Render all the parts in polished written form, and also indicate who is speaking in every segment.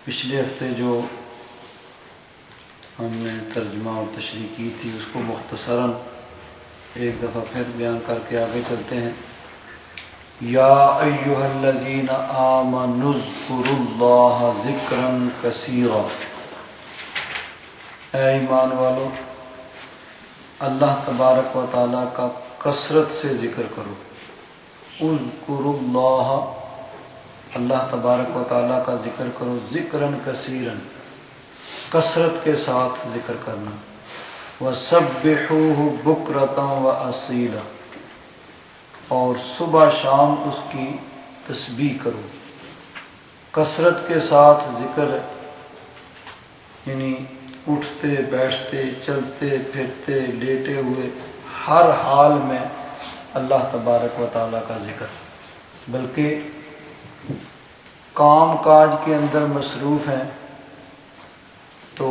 Speaker 1: پچھلے ہفتے جو ہم نے ترجمہ اور تشریح کی تھی اس کو مختصراً ایک دفعہ پھر بیان کر کے آگے چلتے ہیں۔ یا ایھا الذین آمنوا اذکروا اللہ ذکرا کثیرا، اے ایمان والو اللہ تبارک و تعالیٰ کا کثرت سے ذکر کرو۔ اذکروا اللہ، اللہ تبارک و تعالیٰ کا ذکر کرو، ذکراً کثیراً، کثرت کے ساتھ ذکر کرنا۔ وَسَبِّحُوهُ بُكْرَةً وَأَصِيلًا، اور صبح شام اس کی تسبیح کرو۔ کثرت کے ساتھ ذکر یعنی اٹھتے بیٹھتے چلتے پھرتے لیٹے ہوئے ہر حال میں اللہ تبارک و تعالیٰ کا ذکر، بلکہ کام کاج کے اندر مصروف ہیں تو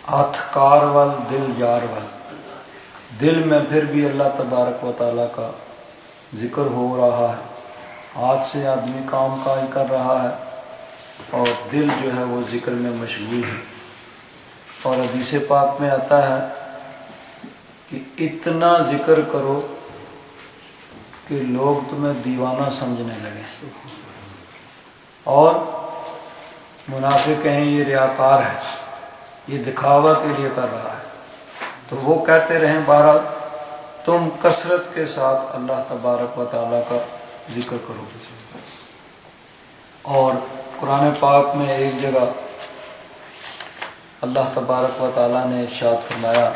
Speaker 1: ہاتھ کار وال دل یار وال، دل میں پھر بھی اللہ تبارک و تعالیٰ کا ذکر ہو رہا ہے، ہاتھ سے آدمی کام کاج کر رہا ہے اور دل جو ہے وہ ذکر میں مشغول ہے۔ اور حدیث پاک میں آتا ہے کہ اتنا ذکر کرو کہ لوگ تمہیں دیوانہ سمجھنے لگے، اور منافق کہیں یہ ریاکار ہے، یہ دکھاوا کے لیے کر رہا ہے، تو وہ کہتے رہیں بہرحال تم کثرت کے ساتھ اللہ تبارک و تعالیٰ کا ذکر کرو۔ اور قرآن پاک میں ایک جگہ اللہ تبارک و تعالیٰ نے ارشاد فرمایا،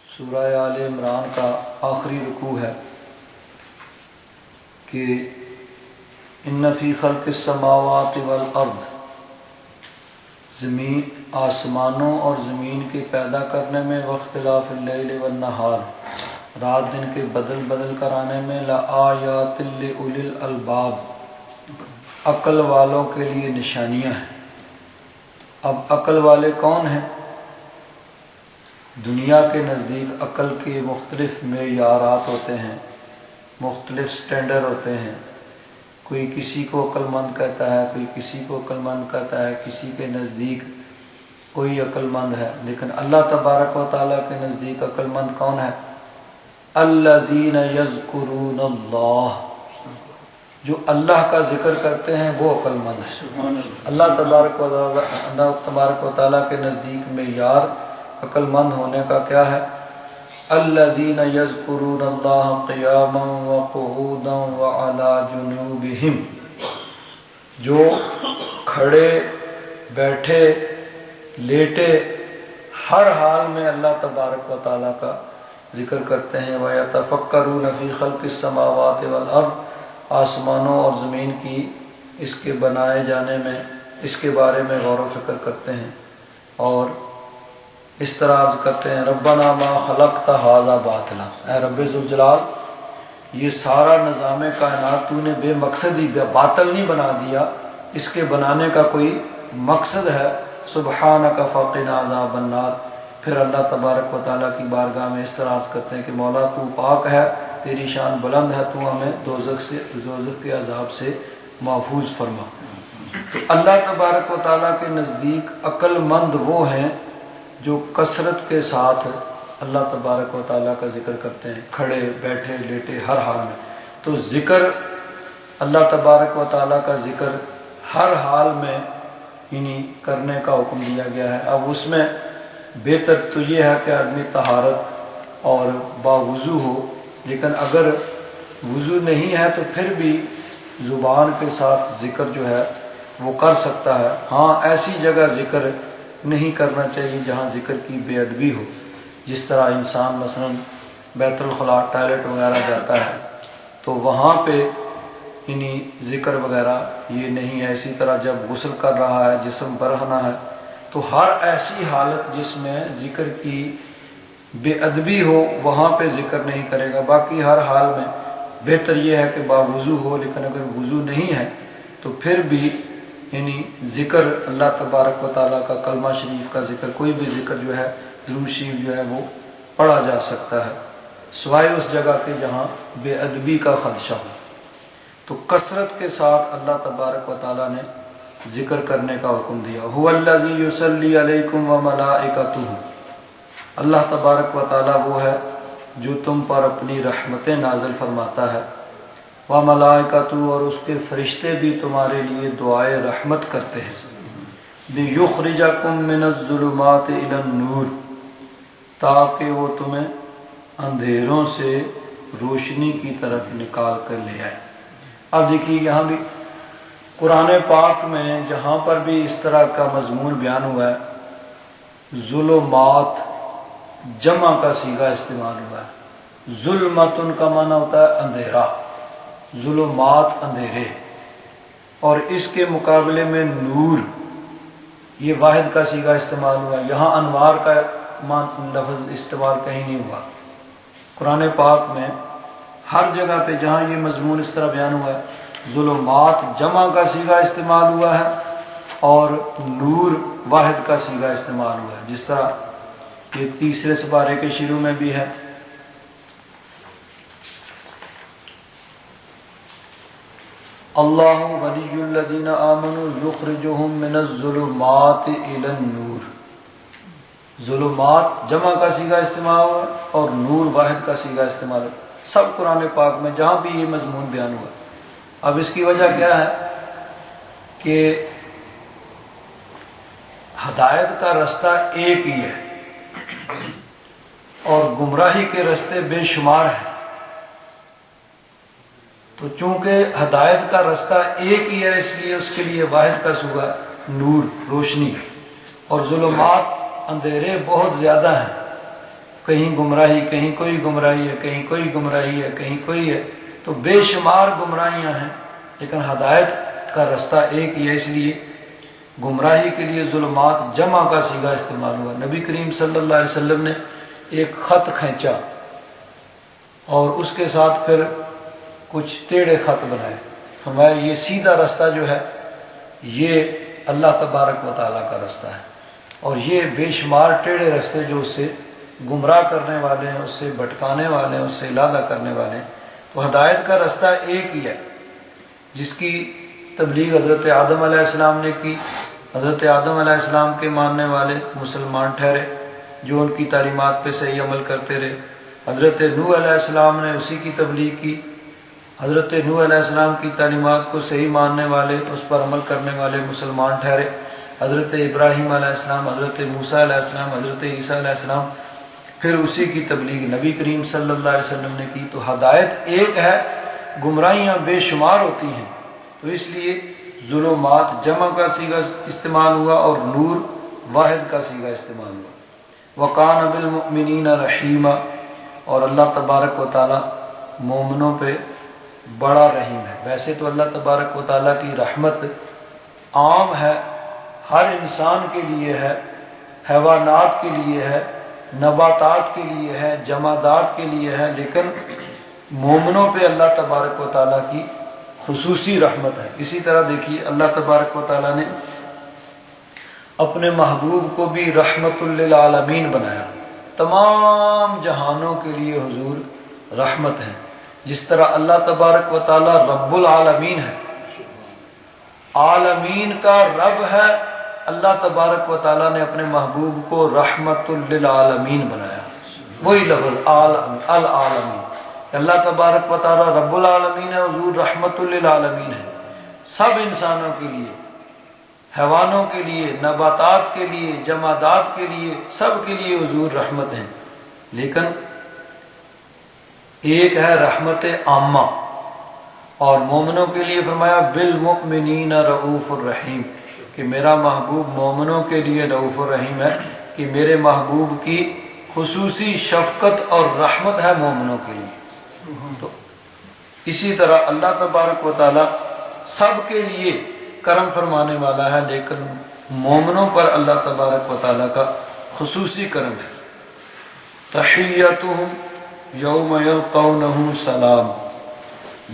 Speaker 1: سورہ آل عمران کا آخری رکوع ہے کہ ان فی خلق السماوات والارض، زمین آسمانوں اور زمین کے پیدا کرنے میں، واختلاف اللیل والنہار، رات دن کے بدل بدل کر آنے میں، لآیات لأولی الالباب، عقل والوں کے لیے نشانیاں ہیں۔ اب عقل والے کون ہیں؟ دنیا کے نزدیک عقل کے مختلف معیارات ہوتے ہیں، مختلف سٹینڈرڈ ہوتے ہیں، کوئی کسی کو عقل مند کہتا ہے، کوئی کسی کو عقل مند کہتا ہے، کسی کے نزدیک کوئی عقل مند ہے، لیکن اللہ تبارک و تعالیٰ کے نزدیک عقل مند کون ہے؟ الذین یذکرون اللہ، جو اللہ کا ذکر کرتے ہیں وہ عقل مند ہے۔ اللہ تبارک و تعالیٰ کے نزدیک معیار عقل مند ہونے کا کیا ہے؟ الذین یذکرون اللہ قیاما وقعودا وعلی جنوبہم، جو کھڑے بیٹھے لیٹے ہر حال میں اللہ تبارک و تعالیٰ کا ذکر کرتے ہیں۔ وَيَتَفَكَّرُونَ فِي خَلْقِ السَّمَاوَاتِ وَالْأَرْضِ، آسمانوں اور زمین کی اس کے بنائے جانے میں، اس کے بارے میں غور و فکر کرتے ہیں، اور اس طرح عرض کرتے ہیں ربنا ما خلقت ھذا باطلا، اے رب ذوالجلال یہ سارا نظام کائنات تو نے بے مقصد ہی باطل نہیں بنا دیا، اس کے بنانے کا کوئی مقصد ہے۔ سبحانک فقنا عذاب النار، پھر اللہ تبارک و تعالیٰ کی بارگاہ میں اس طرح عرض کرتے ہیں کہ مولا تو پاک ہے، تیری شان بلند ہے، تو ہمیں دوزخ کے عذاب سے محفوظ فرما۔ تو اللہ تبارک و تعالیٰ کے نزدیک عقل مند وہ ہیں جو کثرت کے ساتھ اللہ تبارک و تعالیٰ کا ذکر کرتے ہیں، کھڑے بیٹھے لیٹے ہر حال میں۔ تو ذکر، اللہ تبارک و تعالیٰ کا ذکر ہر حال میں یعنی کرنے کا حکم دیا گیا ہے۔ اب اس میں بہتر تو یہ ہے کہ آدمی طہارت اور باوضو ہو، لیکن اگر وضو نہیں ہے تو پھر بھی زبان کے ساتھ ذکر جو ہے وہ کر سکتا ہے۔ ہاں ایسی جگہ ذکر نہیں کرنا چاہیے جہاں ذکر کی بے ادبی ہو، جس طرح انسان مثلا بیت الخلاء ٹوائلٹ وغیرہ جاتا ہے تو وہاں پہ یعنی ذکر وغیرہ یہ نہیں ہے۔ اسی طرح جب غسل کر رہا ہے، جسم برہنہ ہے، تو ہر ایسی حالت جس میں ذکر کی بے ادبی ہو وہاں پہ ذکر نہیں کرے گا۔ باقی ہر حال میں بہتر یہ ہے کہ باوضو ہو، لیکن اگر وضو نہیں ہے تو پھر بھی یعنی ذکر اللہ تبارک و تعالیٰ کا، کلمہ شریف کا ذکر، کوئی بھی ذکر جو ہے درود شریف جو ہے وہ پڑھا جا سکتا ہے، سوائے اس جگہ کے جہاں بے ادبی کا خدشہ ہو۔ تو کثرت کے ساتھ اللہ تبارک و تعالیٰ نے ذکر کرنے کا حکم دیا۔ هو الذی یصلی علیکم وملائکتہ، اللہ تبارک و تعالیٰ وہ ہے جو تم پر اپنی رحمتیں نازل فرماتا ہے، وملائکتہ، اور اس کے فرشتے بھی تمہارے لیے دعائے رحمت کرتے ہیں، لیخرجکم من الظلمات الی النور، تاکہ وہ تمہیں اندھیروں سے روشنی کی طرف نکال کر لے آئے۔ اب دیکھیے یہاں بھی قرآن پاک میں جہاں پر بھی اس طرح کا مضمون بیان ہوا ہے، ظلمات جمع کا صیغہ استعمال ہوا ہے۔ ظلمتن کا معنی ہوتا ہے اندھیرا، ظلمات اندھیرے، اور اس کے مقابلے میں نور یہ واحد کا صیغہ استعمال ہوا ہے۔ یہاں انوار کا لفظ استعمال کہیں نہیں ہوا۔ قرآن پاک میں ہر جگہ پہ جہاں یہ مضمون اس طرح بیان ہوا ہے، ظلمات جمع کا صیغہ استعمال ہوا ہے اور نور واحد کا صیغہ استعمال ہوا ہے، جس طرح یہ تیسرے سپارے کے شروع میں بھی ہے، اللہ ولی الذین آمنوا یخرجہم من الظلمات الی النور۔ ظلمات جمع کا صیغہ استعمال ہوا اور نور واحد کا صیغہ استعمال ہوا، سب قرآن پاک میں جہاں بھی یہ مضمون بیان ہوا۔ اب اس کی وجہ کیا ہے کہ ہدایت کا رستہ ایک ہی ہے اور گمراہی کے رستے بے شمار ہیں، تو چونکہ ہدایت کا رستہ ایک ہی ہے اس لیے اس کے لیے واحد کا صیغہ نور، روشنی، اور ظلمات اندھیرے بہت زیادہ ہیں، کہیں گمراہی، کہیں کوئی گمراہی ہے، کہیں کوئی گمراہی ہے، کہیں کوئی ہے، تو بے شمار گمراہیاں ہیں، لیکن ہدایت کا رستہ ایک ہی ہے، اس لیے گمراہی کے لیے ظلمات جمع کا صیغہ استعمال ہوا۔ نبی کریم صلی اللہ علیہ وسلم نے ایک خط کھینچا اور اس کے ساتھ پھر کچھ ٹیڑھے خط بنائے، فرمایا یہ سیدھا رستہ جو ہے یہ اللہ تبارک و تعالیٰ کا رستہ ہے، اور یہ بے شمار ٹیڑھے رستے جو اس سے گمراہ کرنے والے ہیں، اس سے بھٹکانے والے ہیں، اس سے علادہ کرنے والے ہیں۔ تو ہدایت کا رستہ ایک ہی ہے، جس کی تبلیغ حضرت آدم علیہ السلام نے کی۔ حضرت آدم علیہ السلام کے ماننے والے مسلمان ٹھہرے جو ان کی تعلیمات پہ صحیح عمل کرتے رہے۔ حضرت نوح علیہ السلام نے اسی کی تبلیغ کی، حضرت نوح علیہ السلام کی تعلیمات کو صحیح ماننے والے، اس پر عمل کرنے والے مسلمان ٹھہرے۔ حضرت ابراہیم علیہ السلام، حضرت موسیٰ علیہ السلام، حضرت عیسیٰ علیہ السلام، پھر اسی کی تبلیغ نبی کریم صلی اللہ علیہ وسلم نے کی۔ تو ہدایت ایک ہے، گمراہیاں بے شمار ہوتی ہیں، تو اس لیے ظلمات جمع کا صیغہ استعمال ہوا اور نور واحد کا صیغہ استعمال ہوا۔ وَقَانَ بِالْمُؤْمِنِينَ رَحِيمًا، اور اللہ تبارک و تعالیٰ مومنوں پہ بڑا رحیم ہے۔ ویسے تو اللہ تبارک و تعالیٰ کی رحمت عام ہے، ہر انسان کے لیے ہے، حیوانات کے لیے ہے، نباتات کے لیے ہے، جمادات کے لیے ہے، لیکن مومنوں پہ اللہ تبارک و تعالیٰ کی خصوصی رحمت ہے۔ اسی طرح دیکھیے اللہ تبارک و تعالیٰ نے اپنے محبوب کو بھی رحمت للعالمین بنایا، تمام جہانوں کے لیے حضور رحمت ہے۔ جس طرح اللہ تبارک و تعالیٰ رب العالمین ہے، عالمین کا رب ہے، اللہ تبارک و تعالیٰ نے اپنے محبوب کو رحمت للعالمین بنایا۔ وہی لفظ العالمین، اللہ تبارک و تعالیٰ رب العالمین ہے، حضور رحمت للعالمین ہے، سب انسانوں کے لیے، حیوانوں کے لیے، نباتات کے لیے، جمادات کے لیے، سب کے لیے حضور رحمت ہیں۔ لیکن ایک ہے رحمت عامہ، اور مومنوں کے لیے فرمایا بالمؤمنین رؤوف الرحیم، کہ میرا محبوب مومنوں کے لیے رؤوف الرحیم ہے، کہ میرے محبوب کی خصوصی شفقت اور رحمت ہے مومنوں کے لیے۔ تو اسی طرح اللہ تبارک و تعالیٰ سب کے لیے کرم فرمانے والا ہے، لیکن مومنوں پر اللہ تبارک و تعالیٰ کا خصوصی کرم ہے۔ تحیتہم یوم یلقونہ سلام،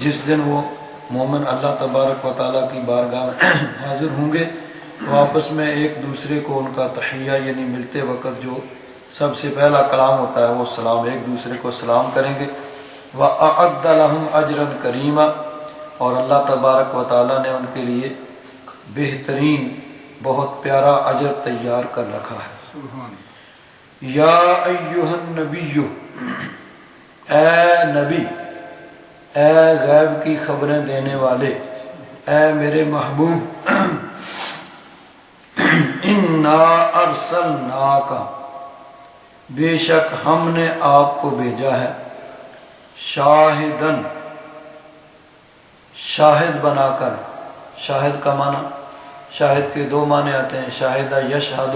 Speaker 1: جس دن وہ مومن اللہ تبارک و تعالیٰ کی بارگاہ میں حاضر ہوں گے تو آپس میں ایک دوسرے کو ان کا تحیہ یعنی ملتے وقت جو سب سے پہلا کلام ہوتا ہے وہ سلام، ایک دوسرے کو سلام کریں گے۔ وَأَعَدَّ لَهُمْ أَجْرًا كَرِيمًا، اور اللہ تبارک و تعالیٰ نے ان کے لیے بہترین بہت پیارا اجر تیار کر رکھا ہے۔ یا ایہا النبی، اے نبی، اے غیب کی خبریں دینے والے، اے میرے محبوب، انا ارسلناک، بے شک ہم نے آپ کو بھیجا ہے، شاہدن، شاہد بنا کر۔ شاہد کا معنی، شاہد کے دو معنی آتے ہیں، شاہدہ یشہد،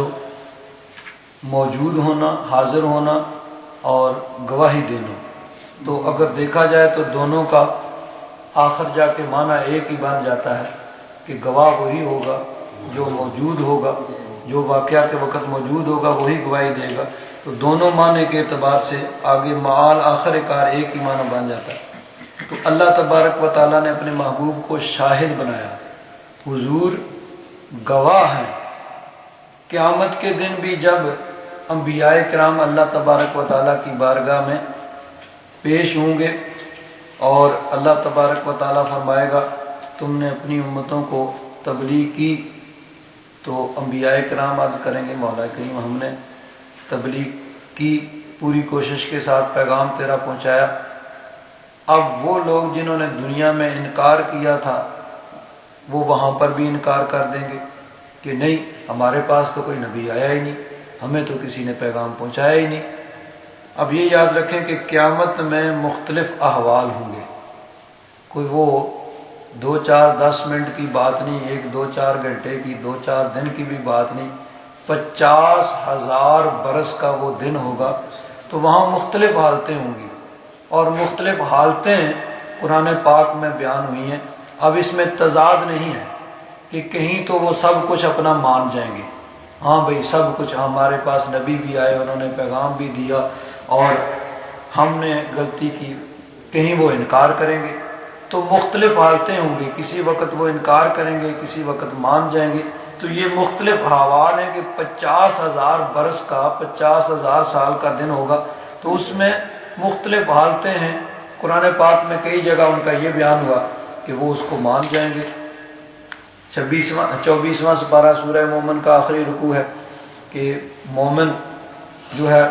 Speaker 1: موجود ہونا، حاضر ہونا، اور گواہی دینا۔ تو اگر دیکھا جائے تو دونوں کا آخر جا کے معنی ایک ہی بن جاتا ہے کہ گواہ وہی ہوگا جو موجود ہوگا، جو واقعہ کے وقت موجود ہوگا وہی گواہی دے گا۔ تو دونوں معنی کے اعتبار سے آگے معال آخر کار ایک ہی معنی بن جاتا ہے۔ تو اللہ تبارک و تعالیٰ نے اپنے محبوب کو شاہد بنایا، حضور گواہ ہیں۔ قیامت کے دن بھی جب انبیاء کرام اللہ تبارک و تعالیٰ کی بارگاہ میں پیش ہوں گے اور اللہ تبارک و تعالیٰ فرمائے گا تم نے اپنی امتوں کو تبلیغ کی، تو انبیاء کرام عرض کریں گے مولا کریم ہم نے تبلیغ کی، پوری کوشش کے ساتھ پیغام تیرا پہنچایا۔ اب وہ لوگ جنہوں نے دنیا میں انکار کیا تھا وہ وہاں پر بھی انکار کر دیں گے کہ نہیں، ہمارے پاس تو کوئی نبی آیا ہی نہیں، ہمیں تو کسی نے پیغام پہنچایا ہی نہیں۔ اب یہ یاد رکھیں کہ قیامت میں مختلف احوال ہوں گے، کوئی وہ 2-4-10 منٹ کی بات نہیں، 1-2-4 گھنٹے کی، 2-4 دن کی بھی بات نہیں، 50,000 برس کا وہ دن ہوگا۔ تو وہاں مختلف حالتیں ہوں گی، اور مختلف حالتیں قرآن پاک میں بیان ہوئی ہیں۔ اب اس میں تضاد نہیں ہے کہ کہیں تو وہ سب کچھ اپنا مان جائیں گے، ہاں بھئی سب کچھ، ہمارے پاس نبی بھی آئے، انہوں نے پیغام بھی دیا اور ہم نے غلطی کی، کہیں وہ انکار کریں گے۔ تو مختلف حالتیں ہوں گی، کسی وقت وہ انکار کریں گے، کسی وقت مان جائیں گے۔ تو یہ مختلف احوال ہیں کہ 50,000 برس کا، 50,000 سال کا دن ہوگا، تو اس میں مختلف حالتیں ہیں۔ قرآن پاک میں کئی جگہ ان کا یہ بیان ہوا کہ وہ اس کو مان جائیں گے۔ 24واں سپارہ سورہ مومن کا آخری رکوع ہے کہ مومن جو ہے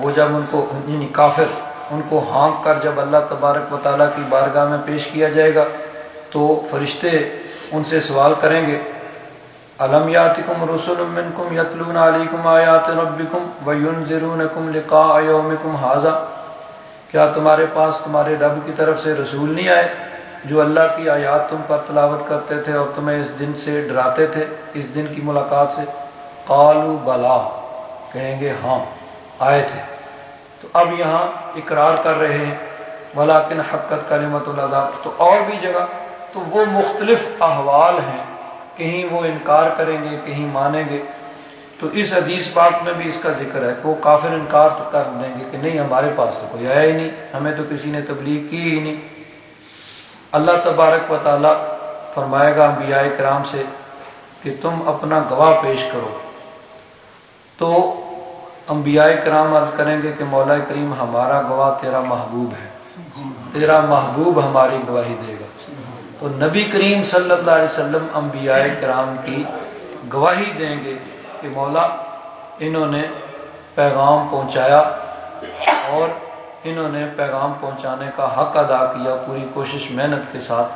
Speaker 1: وہ جب ان کو، یعنی کافر، ان کو ہانک کر جب اللہ تبارک و تعالیٰ کی بارگاہ میں پیش کیا جائے گا تو فرشتے ان سے سوال کریں گے، الم یاتکم رسل منکم یتلون علیکم آیات ربکم وینذرونکم لقاء یومکم ھذا، کیا تمہارے پاس تمہارے رب کی طرف سے رسول نہیں آئے جو اللہ کی آیات تم پر تلاوت کرتے تھے اور تمہیں اس دن سے ڈراتے تھے، اس دن کی ملاقات سے؟ قالوا بلا، کہیں گے ہاں آئے تھے۔ تو اب یہاں اقرار کر رہے ہیں ولیکن حقت کلمۃ العذاب، تو اور بھی جگہ تو وہ مختلف احوال ہیں، کہیں وہ انکار کریں گے، کہیں مانیں گے۔ تو اس حدیث پاک میں بھی اس کا ذکر ہے کہ وہ کافر انکار تو کر دیں گے کہ نہیں، ہمارے پاس تو کوئی آیا ہی نہیں، ہمیں تو کسی نے تبلیغ کی ہی نہیں۔ اللہ تبارک و تعالیٰ فرمائے گا انبیاء کرام سے کہ تم اپنا گواہ پیش کرو، تو انبیاء کرام عرض کریں گے کہ مولا کریم ہمارا گواہ تیرا محبوب ہے، تیرا محبوب ہماری گواہی دے گا۔ تو نبی کریم صلی اللہ علیہ وسلم انبیاء کرام کی گواہی دیں گے کہ مولا انہوں نے پیغام پہنچایا اور انہوں نے پیغام پہنچانے کا حق ادا کیا پوری کوشش محنت کے ساتھ۔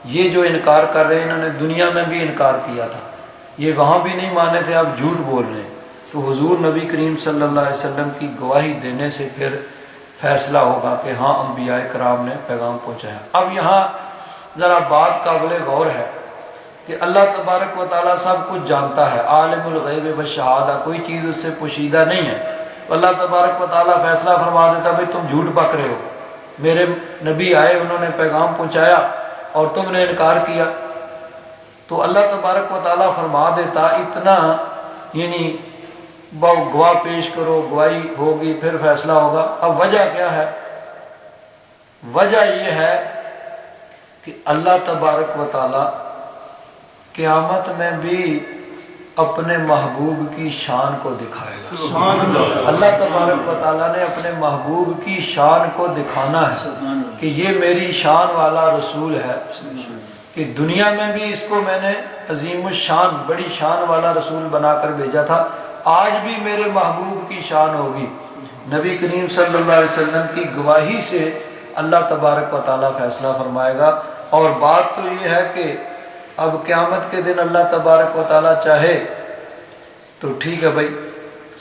Speaker 1: یہ جو انکار کر رہے ہیں انہوں نے دنیا میں بھی انکار کیا تھا، یہ وہاں بھی نہیں مانے تھے، اب جھوٹ بول رہے ہیں۔ تو حضور نبی کریم صلی اللہ علیہ وسلم کی گواہی دینے سے پھر فیصلہ ہوگا کہ ہاں انبیاء کرام نے پیغام پہنچایا۔ اب یہاں ذرا بات قابل غور ہے کہ اللہ تبارک و تعالیٰ سب کچھ جانتا ہے، عالم الغیب والشہادہ، کوئی چیز اس سے پوشیدہ نہیں ہے۔ تو اللہ تبارک و تعالیٰ فیصلہ فرما دیتا بھائی تم جھوٹ پک رہے ہو، میرے نبی آئے، انہوں نے پیغام پہنچایا اور تم نے انکار کیا۔ تو اللہ تبارک و تعالیٰ فرما دیتا اتنا، یعنی گواہ پیش کرو، گواہی ہوگی، پھر فیصلہ ہوگا۔ اب وجہ کیا ہے؟ وجہ یہ ہے کہ اللہ تبارک و تعالیٰ قیامت میں بھی اپنے محبوب کی شان کو دکھائے گا۔ اللہ تبارک و تعالیٰ نے اپنے محبوب کی شان کو دکھانا ہے کہ یہ میری شان والا رسول ہے، کہ دنیا میں بھی اس کو میں نے عظیم الشان بڑی شان والا رسول بنا کر بھیجا تھا، آج بھی میرے محبوب کی شان ہوگی۔ نبی کریم صلی اللہ علیہ وسلم کی گواہی سے اللہ تبارک و تعالیٰ فیصلہ فرمائے گا۔ اور بات تو یہ ہے کہ اب قیامت کے دن اللہ تبارک و تعالیٰ چاہے تو ٹھیک ہے بھائی،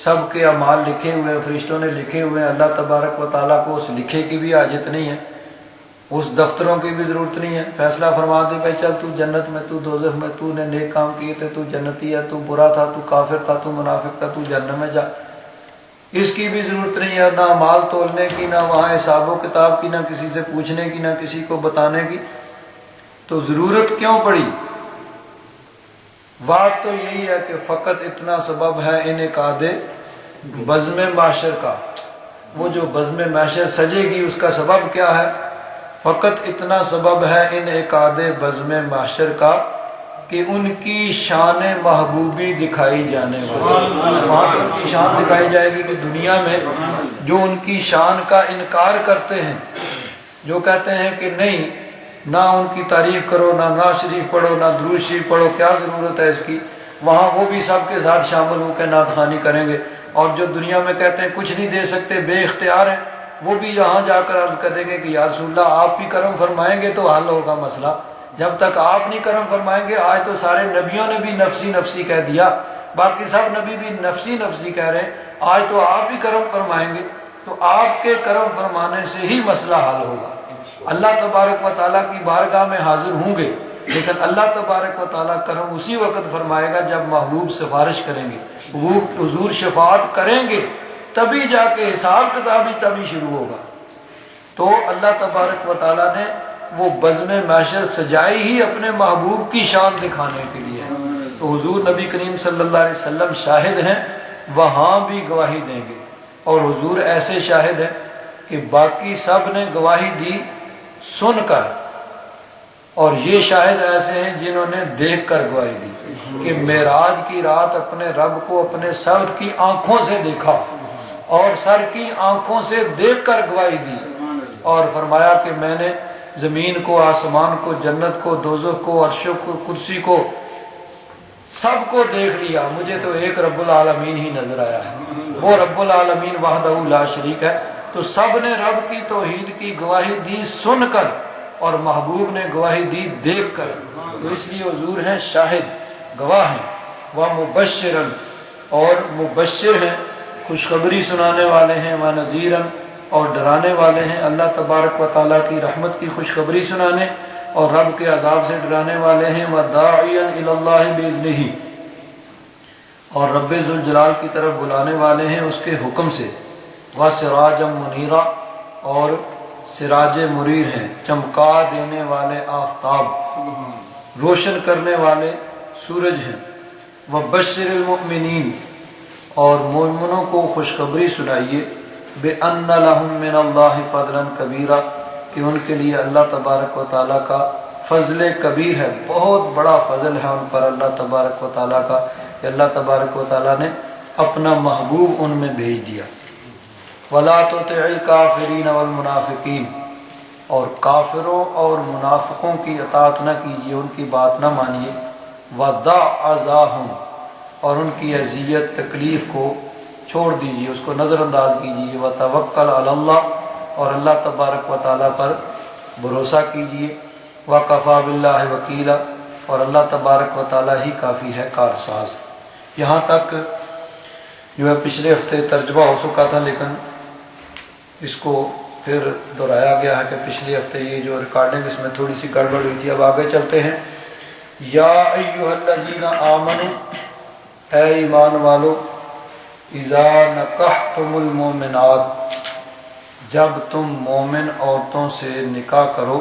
Speaker 1: سب کے اعمال لکھے ہوئے ہیں، فرشتوں نے لکھے ہوئے ہیں، اللہ تبارک و تعالیٰ کو اس لکھے کی بھی حاجت نہیں ہے، اس دفتروں کی بھی ضرورت نہیں ہے، فیصلہ فرما دے بھائی چل تو جنت میں، تو دوزخ میں، تو نے نیک کام کیے تھے تو جنتی ہے، تو برا تھا، تو کافر تھا، تو منافق تھا، تو جہنم میں جا۔ اس کی بھی ضرورت نہیں ہے، نہ مال تولنے کی، نہ وہاں حساب و کتاب کی، نہ کسی سے پوچھنے کی، نہ کسی کو بتانے کی۔ تو ضرورت کیوں پڑی؟ بات تو یہی ہے کہ فقط اتنا سبب ہے انعقاد بزم معشر کا۔ وہ جو بزم معشر سجے گی اس کا سبب کیا ہے؟ فقط اتنا سبب ہے انعقاد بزم معشر کا کہ ان کی شان محبوبی دکھائی جانے والی، وہاں پہ ان کی شان دکھائی جائے گی کہ دنیا میں جو ان کی شان کا انکار کرتے ہیں، جو کہتے ہیں کہ نہیں، نہ ان کی تعریف کرو، نہ نعت شریف پڑھو، نہ درود شریف پڑھو، کیا ضرورت ہے اس کی، وہاں وہ بھی سب کے ساتھ شامل ہو کے نعت خوانی کریں گے۔ اور جو دنیا میں کہتے ہیں کچھ نہیں دے سکتے، بے اختیار ہیں، وہ بھی یہاں جا کر عرض کریں گے کہ یا رسول اللہ آپ بھی کرم فرمائیں گے تو حل ہوگا مسئلہ، جب تک آپ نہیں کرم فرمائیں گے۔ آج تو سارے نبیوں نے بھی نفسی نفسی کہہ دیا، باقی سب نبی بھی نفسی نفسی کہہ رہے ہیں، آج تو آپ ہی کرم فرمائیں گے، تو آپ کے کرم فرمانے سے ہی مسئلہ حل ہوگا۔ اللہ تبارک و تعالیٰ کی بارگاہ میں حاضر ہوں گے، لیکن اللہ تبارک و تعالیٰ کرم اسی وقت فرمائے گا جب محبوب سفارش کریں گے، وہ حضور شفاعت کریں گے، تبھی جا کے حساب کتاب ہی تبھی شروع ہوگا۔ تو اللہ تبارک و تعالیٰ نے وہ بزم معشر سجائی ہی اپنے محبوب کی شان دکھانے کے لیے، تو حضور نبی کریم صلی اللہ علیہ وسلم شاہد ہیں، وہاں بھی گواہی دیں گے، اور حضور ایسے شاہد ہیں کہ باقی سب نے گواہی دی سن کر، اور یہ شاہد ایسے ہیں جنہوں نے دیکھ کر گواہی دی کہ معراج کی رات اپنے رب کو اپنے سر کی آنکھوں سے دیکھا، اور سر کی آنکھوں سے دیکھ کر گواہی دی، اور فرمایا کہ میں نے زمین کو، آسمان کو، جنت کو، دوزخ کو، عرش کو، کرسی کو، سب کو دیکھ لیا، مجھے تو ایک رب العالمین ہی نظر آیا ہے، وہ رب العالمین وحدہ لا شریک ہے۔ تو سب نے رب کی توحید کی گواہی دی سن کر، اور محبوب نے گواہی دی دیکھ کر، تو اس لیے حضور ہیں شاہد، گواہ ہیں، وَمُبَشِّرًا، اور مبشر ہیں، خوشخبری سنانے والے ہیں، وَنَذِيرًا، اور ڈرانے والے ہیں، اللہ تبارک و تعالیٰ کی رحمت کی خوشخبری سنانے اور رب کے عذاب سے ڈرانے والے ہیں، وَدَاعِيًا إِلَى اللَّهِ بِإِذْنِهِ، اور رب ذوالجلال کی طرف بلانے والے ہیں اس کے حکم سے، وَسِرَاجًا مُنِيرًا، اور سراج منیر ہیں، چمکا دینے والے آفتاب، روشن کرنے والے سورج ہیں، وَبَشِّرِ الْمُؤْمِنِينَ، اور مومنوں کو خوشخبری سنائیے، بِأَنَّ لَهُم مِّنَ اللَّهِ فَضْلًا كَبِيرًا، کہ ان کے لیے اللہ تبارک و تعالیٰ کا فضل کبیر ہے، بہت بڑا فضل ہے ان پر اللہ تبارک و تعالیٰ کا، کہ اللہ تبارک و تعالیٰ نے اپنا محبوب ان میں بھیج دیا۔ وَلَا تُطِعِ الْكَافِرِينَ وَالْمُنَافِقِينَ، اور کافروں اور منافقوں کی اطاعت نہ کیجیے، ان کی بات نہ مانیے، وَدَعْ أَذَاهُمْ، اور ان کی اذیت تکلیف کو چھوڑ دیجیے، اس کو نظر انداز کیجیے، وَتَوَكَّلْ عَلَى اللَّهِ، اور اللہ تبارک و تعالیٰ پر بھروسہ کیجیے، وَكَفَى بِاللَّهِ وَكِيلًا، اور اللہ تبارک و تعالیٰ ہی کافی ہے کارساز۔ یہاں تک جو ہے پچھلے ہفتے ترجمہ ہو چکا تھا، لیکن اس کو پھر دہرایا گیا ہے کہ پچھلے ہفتے یہ جو ریکارڈنگ اس میں تھوڑی سی گڑبڑ ہوئی تھی۔ اب آگے چلتے ہیں۔ یا ایھا الذین آمنوا، اے ایمان والو، اذا نکحتم المؤمنات، جب تم مومن عورتوں سے نکاح کرو،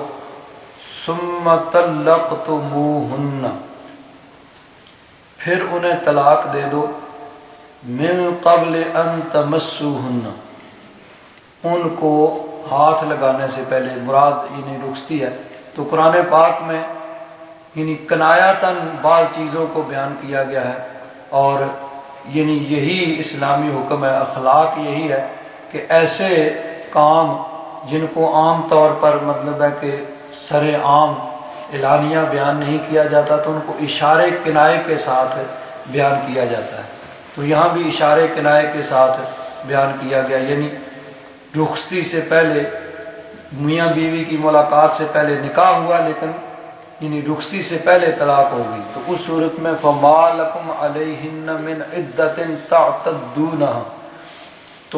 Speaker 1: ثم طلقتموہن، پھر انہیں طلاق دے دو، من قبل ان تمسوہن، ان کو ہاتھ لگانے سے پہلے، مراد یعنی رخصتی ہے۔ تو قرآن پاک میں یعنی کنایاتاً بعض چیزوں کو بیان کیا گیا ہے، اور یعنی یہی اسلامی حکم ہے، اخلاق یہی ہے کہ ایسے کام جن کو عام طور پر مطلب ہے کہ سر عام اعلانیہ بیان نہیں کیا جاتا تو ان کو اشارے کنائے کے ساتھ بیان کیا جاتا ہے، تو یہاں بھی اشارے کنائے کے ساتھ بیان کیا گیا، یعنی رخصتی سے پہلے میاں بیوی کی ملاقات سے پہلے نکاح ہوا لیکن یعنی رخصتی سے پہلے طلاق ہو گئی، تو اس صورت میں فَمَا لَكُمْ عَلَيْهِنَّ مِنْ عِدَّةٍ تَعْتَدُّونَهَا، تو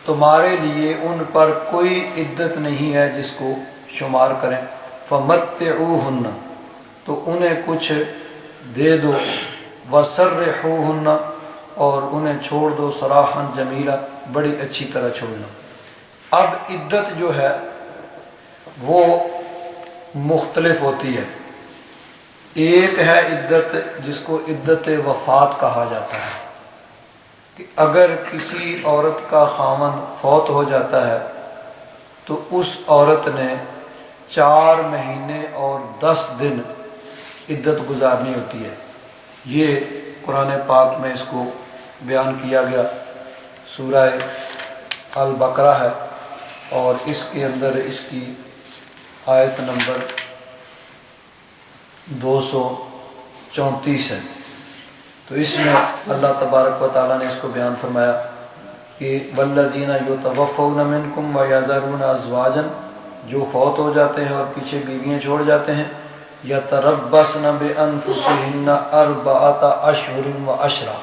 Speaker 1: تمہارے لیے ان پر کوئی عدت نہیں ہے جس کو شمار کریں، فَمَتِّعُوهُنَّ، تو انہیں کچھ دے دو، وَسَرِّحُوهُنَّ، اور انہیں چھوڑ دو سراحً جمیلا، بڑی اچھی طرح چھوڑنا۔ اب عدت جو ہے وہ مختلف ہوتی ہے، ایک ہے عدت جس کو عدت وفات کہا جاتا ہے کہ اگر کسی عورت کا خاوند فوت ہو جاتا ہے تو اس عورت نے 4 مہینے اور 10 دن عدت گزارنی ہوتی ہے، یہ قرآن پاک میں اس کو بیان کیا گیا، سورہ البقرہ ہے اور اس کے اندر اس کی آیت نمبر 234 ہے، تو اس میں اللہ تبارک و تعالیٰ نے اس کو بیان فرمایا کہ والذین یتوفون منکم ویذرون ازواجا، جو فوت ہو جاتے ہیں اور پیچھے بیویاں چھوڑ جاتے ہیں، یتربصن بانفسہن 4 اشہر و عشرا،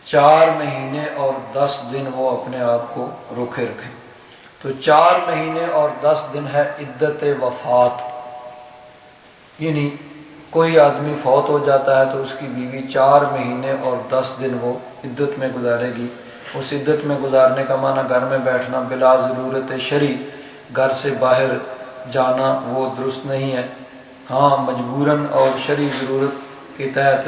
Speaker 1: 4 مہینے اور 10 دن وہ اپنے آپ کو روکے رکھیں، تو 4 مہینے اور 10 دن ہے عدت وفات، یعنی کوئی آدمی فوت ہو جاتا ہے تو اس کی بیوی 4 مہینے اور 10 دن وہ عدت میں گزارے گی۔ اس عدت میں گزارنے کا معنی گھر میں بیٹھنا بلا ضرورت شرعی، گھر سے باہر جانا وہ درست نہیں ہے، ہاں مجبوراً اور شرعی ضرورت کے تحت،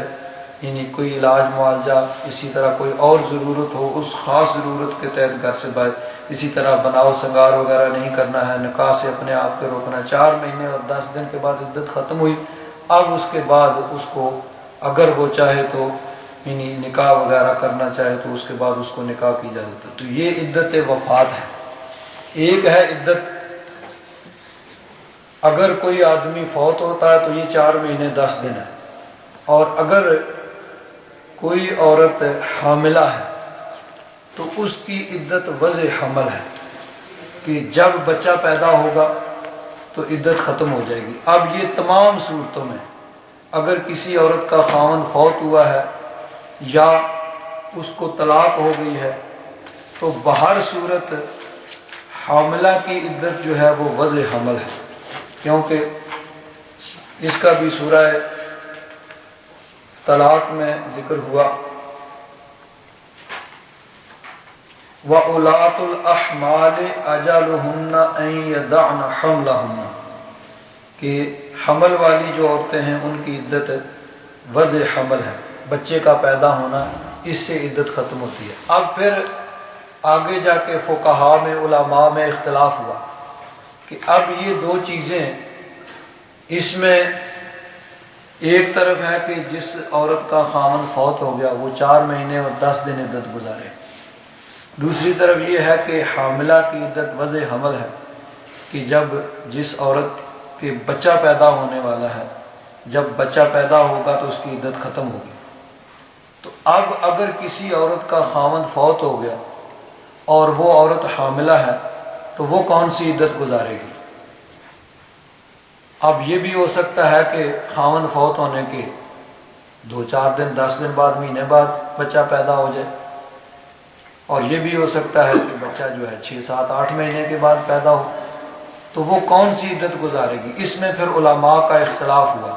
Speaker 1: یعنی کوئی علاج معالجہ، اسی طرح کوئی اور ضرورت ہو اس خاص ضرورت کے تحت گھر سے باہر، اسی طرح بناؤ سنگار وغیرہ نہیں کرنا ہے، نکاح سے اپنے آپ کو روکنا۔ 4 مہینے اور 10 دن کے بعد عدت ختم ہوئی، اب اس کے بعد اس کو اگر وہ چاہے تو یعنی نکاح وغیرہ کرنا چاہے تو اس کے بعد اس کو نکاح کی اجازت ہے، تو یہ عدت وفات ہے۔ ایک ہے عدت اگر کوئی آدمی فوت ہوتا ہے تو یہ 4 مہینے 10 دن ہے، اور اگر کوئی عورت حاملہ ہے تو اس کی عدت وضع حمل ہے کہ جب بچہ پیدا ہوگا تو عدت ختم ہو جائے گی۔ اب یہ تمام صورتوں میں اگر کسی عورت کا خاوند فوت ہوا ہے یا اس کو طلاق ہو گئی ہے تو بہر صورت حاملہ کی عدت جو ہے وہ وضع حمل ہے، کیونکہ اس کا بھی سورہ طلاق میں ذکر ہوا، وَأُولَاتُ الْأَحْمَالِ أَجَلُهُنَّ أَن يَضَعْنَ حَمْلَهُنَّ، کہ حمل والی جو عورتیں ہیں ان کی عدت وضع حمل ہے، بچے کا پیدا ہونا اس سے عدت ختم ہوتی ہے۔ اب پھر آگے جا کے فقہاء میں علماء میں اختلاف ہوا کہ اب یہ 2 چیزیں، اس میں ایک طرف ہے کہ جس عورت کا خاوند فوت ہو گیا وہ 4 مہینے اور 10 دن عدت گزارے، دوسری طرف یہ ہے کہ حاملہ کی عدت وضع حمل ہے کہ جب جس عورت کے بچہ پیدا ہونے والا ہے، جب بچہ پیدا ہوگا تو اس کی عدت ختم ہوگی۔ تو اب اگر کسی عورت کا خاوند فوت ہو گیا اور وہ عورت حاملہ ہے تو وہ کون سی عدت گزارے گی؟ اب یہ بھی ہو سکتا ہے کہ خاوند فوت ہونے کے 2-4 دن 10 دن بعد، مہینے بعد بچہ پیدا ہو جائے، اور یہ بھی ہو سکتا ہے کہ بچہ جو ہے 6-7-8 مہینے کے بعد پیدا ہو، تو وہ کون سی عدت گزارے گی؟ اس میں پھر علماء کا اختلاف ہوا۔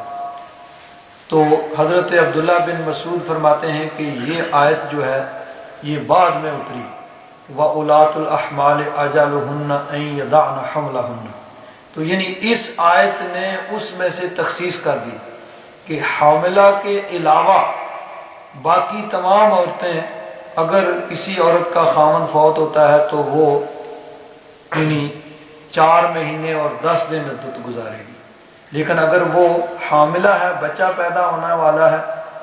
Speaker 1: تو حضرت عبداللہ بن مسعود فرماتے ہیں کہ یہ آیت جو ہے یہ بعد میں اتری، وَأُولَاتُ الْأَحْمَالِ أَجَلُهُنَّ أَن يَضَعْنَ حَمْلَهُنَّ، تو یعنی اس آیت نے اس میں سے تخصیص کر دی کہ حاملہ کے علاوہ باقی تمام عورتیں، اگر کسی عورت کا خاوند فوت ہوتا ہے تو وہ یعنی 4 مہینے اور 10 دن عدت گزارے گی، لیکن اگر وہ حاملہ ہے، بچہ پیدا ہونے والا ہے،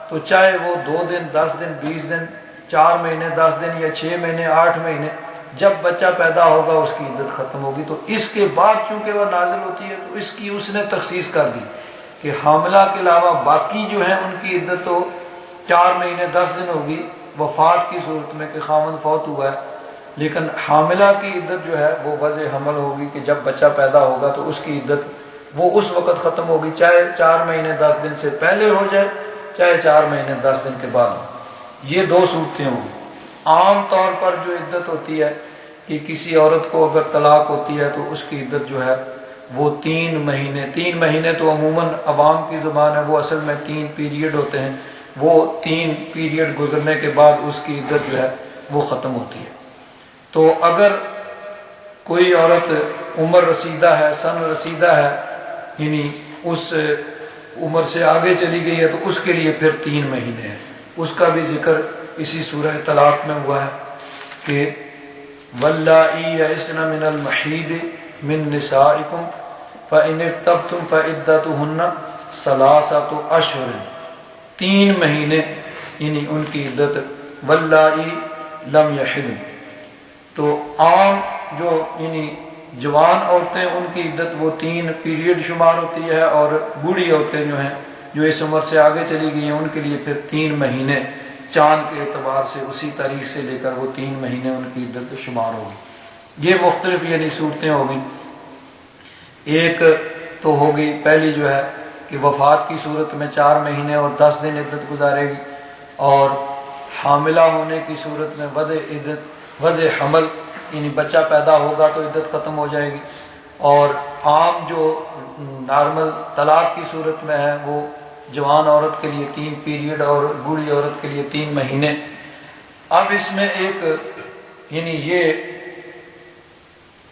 Speaker 1: تو چاہے وہ 2 دن 10 دن 20 دن 4 مہینے 10 دن یا 6 مہینے 8 مہینے، جب بچہ پیدا ہوگا اس کی عدت ختم ہوگی۔ تو اس کے بعد چونکہ وہ نازل ہوتی ہے تو اس کی اس نے تخصیص کر دی کہ حاملہ کے علاوہ باقی جو ہیں ان کی عدت تو 4 مہینے 10 دن ہوگی وفات کی صورت میں کہ خاوند فوت ہوا ہے، لیکن حاملہ کی عدت جو ہے وہ وضع حمل ہوگی کہ جب بچہ پیدا ہوگا تو اس کی عدت وہ اس وقت ختم ہوگی، چاہے 4 مہینے 10 دن سے پہلے ہو جائے چاہے 4 مہینے 10 دن کے بعد ہو۔ یہ 2 صورتیں ہوں گی۔ عام طور پر جو عدت ہوتی ہے کہ کسی عورت کو اگر طلاق ہوتی ہے تو اس کی عدت جو ہے وہ 3 مہینے تو عموماً عوام کی زبان ہے، وہ اصل میں 3 پیریڈ ہوتے ہیں، وہ 3 پیریڈ گزرنے کے بعد اس کی عدت جو ہے وہ ختم ہوتی ہے۔ تو اگر کوئی عورت عمر رسیدہ ہے، سن رسیدہ ہے، یعنی اس عمر سے آگے چلی گئی ہے تو اس کے لیے پھر 3 مہینے ہیں۔ اس کا بھی ذکر اسی سورہ طلاق میں ہوا ہے کہ واللائی یئسن من المحیض من نسائکم فإن ارتبتم فعدتہن 3 اشہر، 3 مہینے یعنی ان کی عدت، واللائی لم یحضن۔ تو عام جو یعنی جوان عورتیں ان کی عدت وہ 3 پیریڈ شمار ہوتی ہے، اور بوڑھی عورتیں جو ہیں جو اس عمر سے آگے چلی گئی ہیں ان کے لیے پھر 3 مہینے چاند کے اعتبار سے اسی تاریخ سے لے کر وہ 3 مہینے ان کی عدت شمار ہوگی۔ یہ مختلف یعنی صورتیں ہوگی۔ ایک تو ہوگی پہلی جو ہے کہ وفات کی صورت میں 4 مہینے اور 10 دن عدت گزارے گی، اور حاملہ ہونے کی صورت میں وضع حمل یعنی بچہ پیدا ہوگا تو عدت ختم ہو جائے گی، اور عام جو نارمل طلاق کی صورت میں ہے وہ جوان عورت کے لیے 3 پیریڈ اور بوڑھی عورت کے لیے 3 مہینے۔ اب اس میں ایک یعنی یہ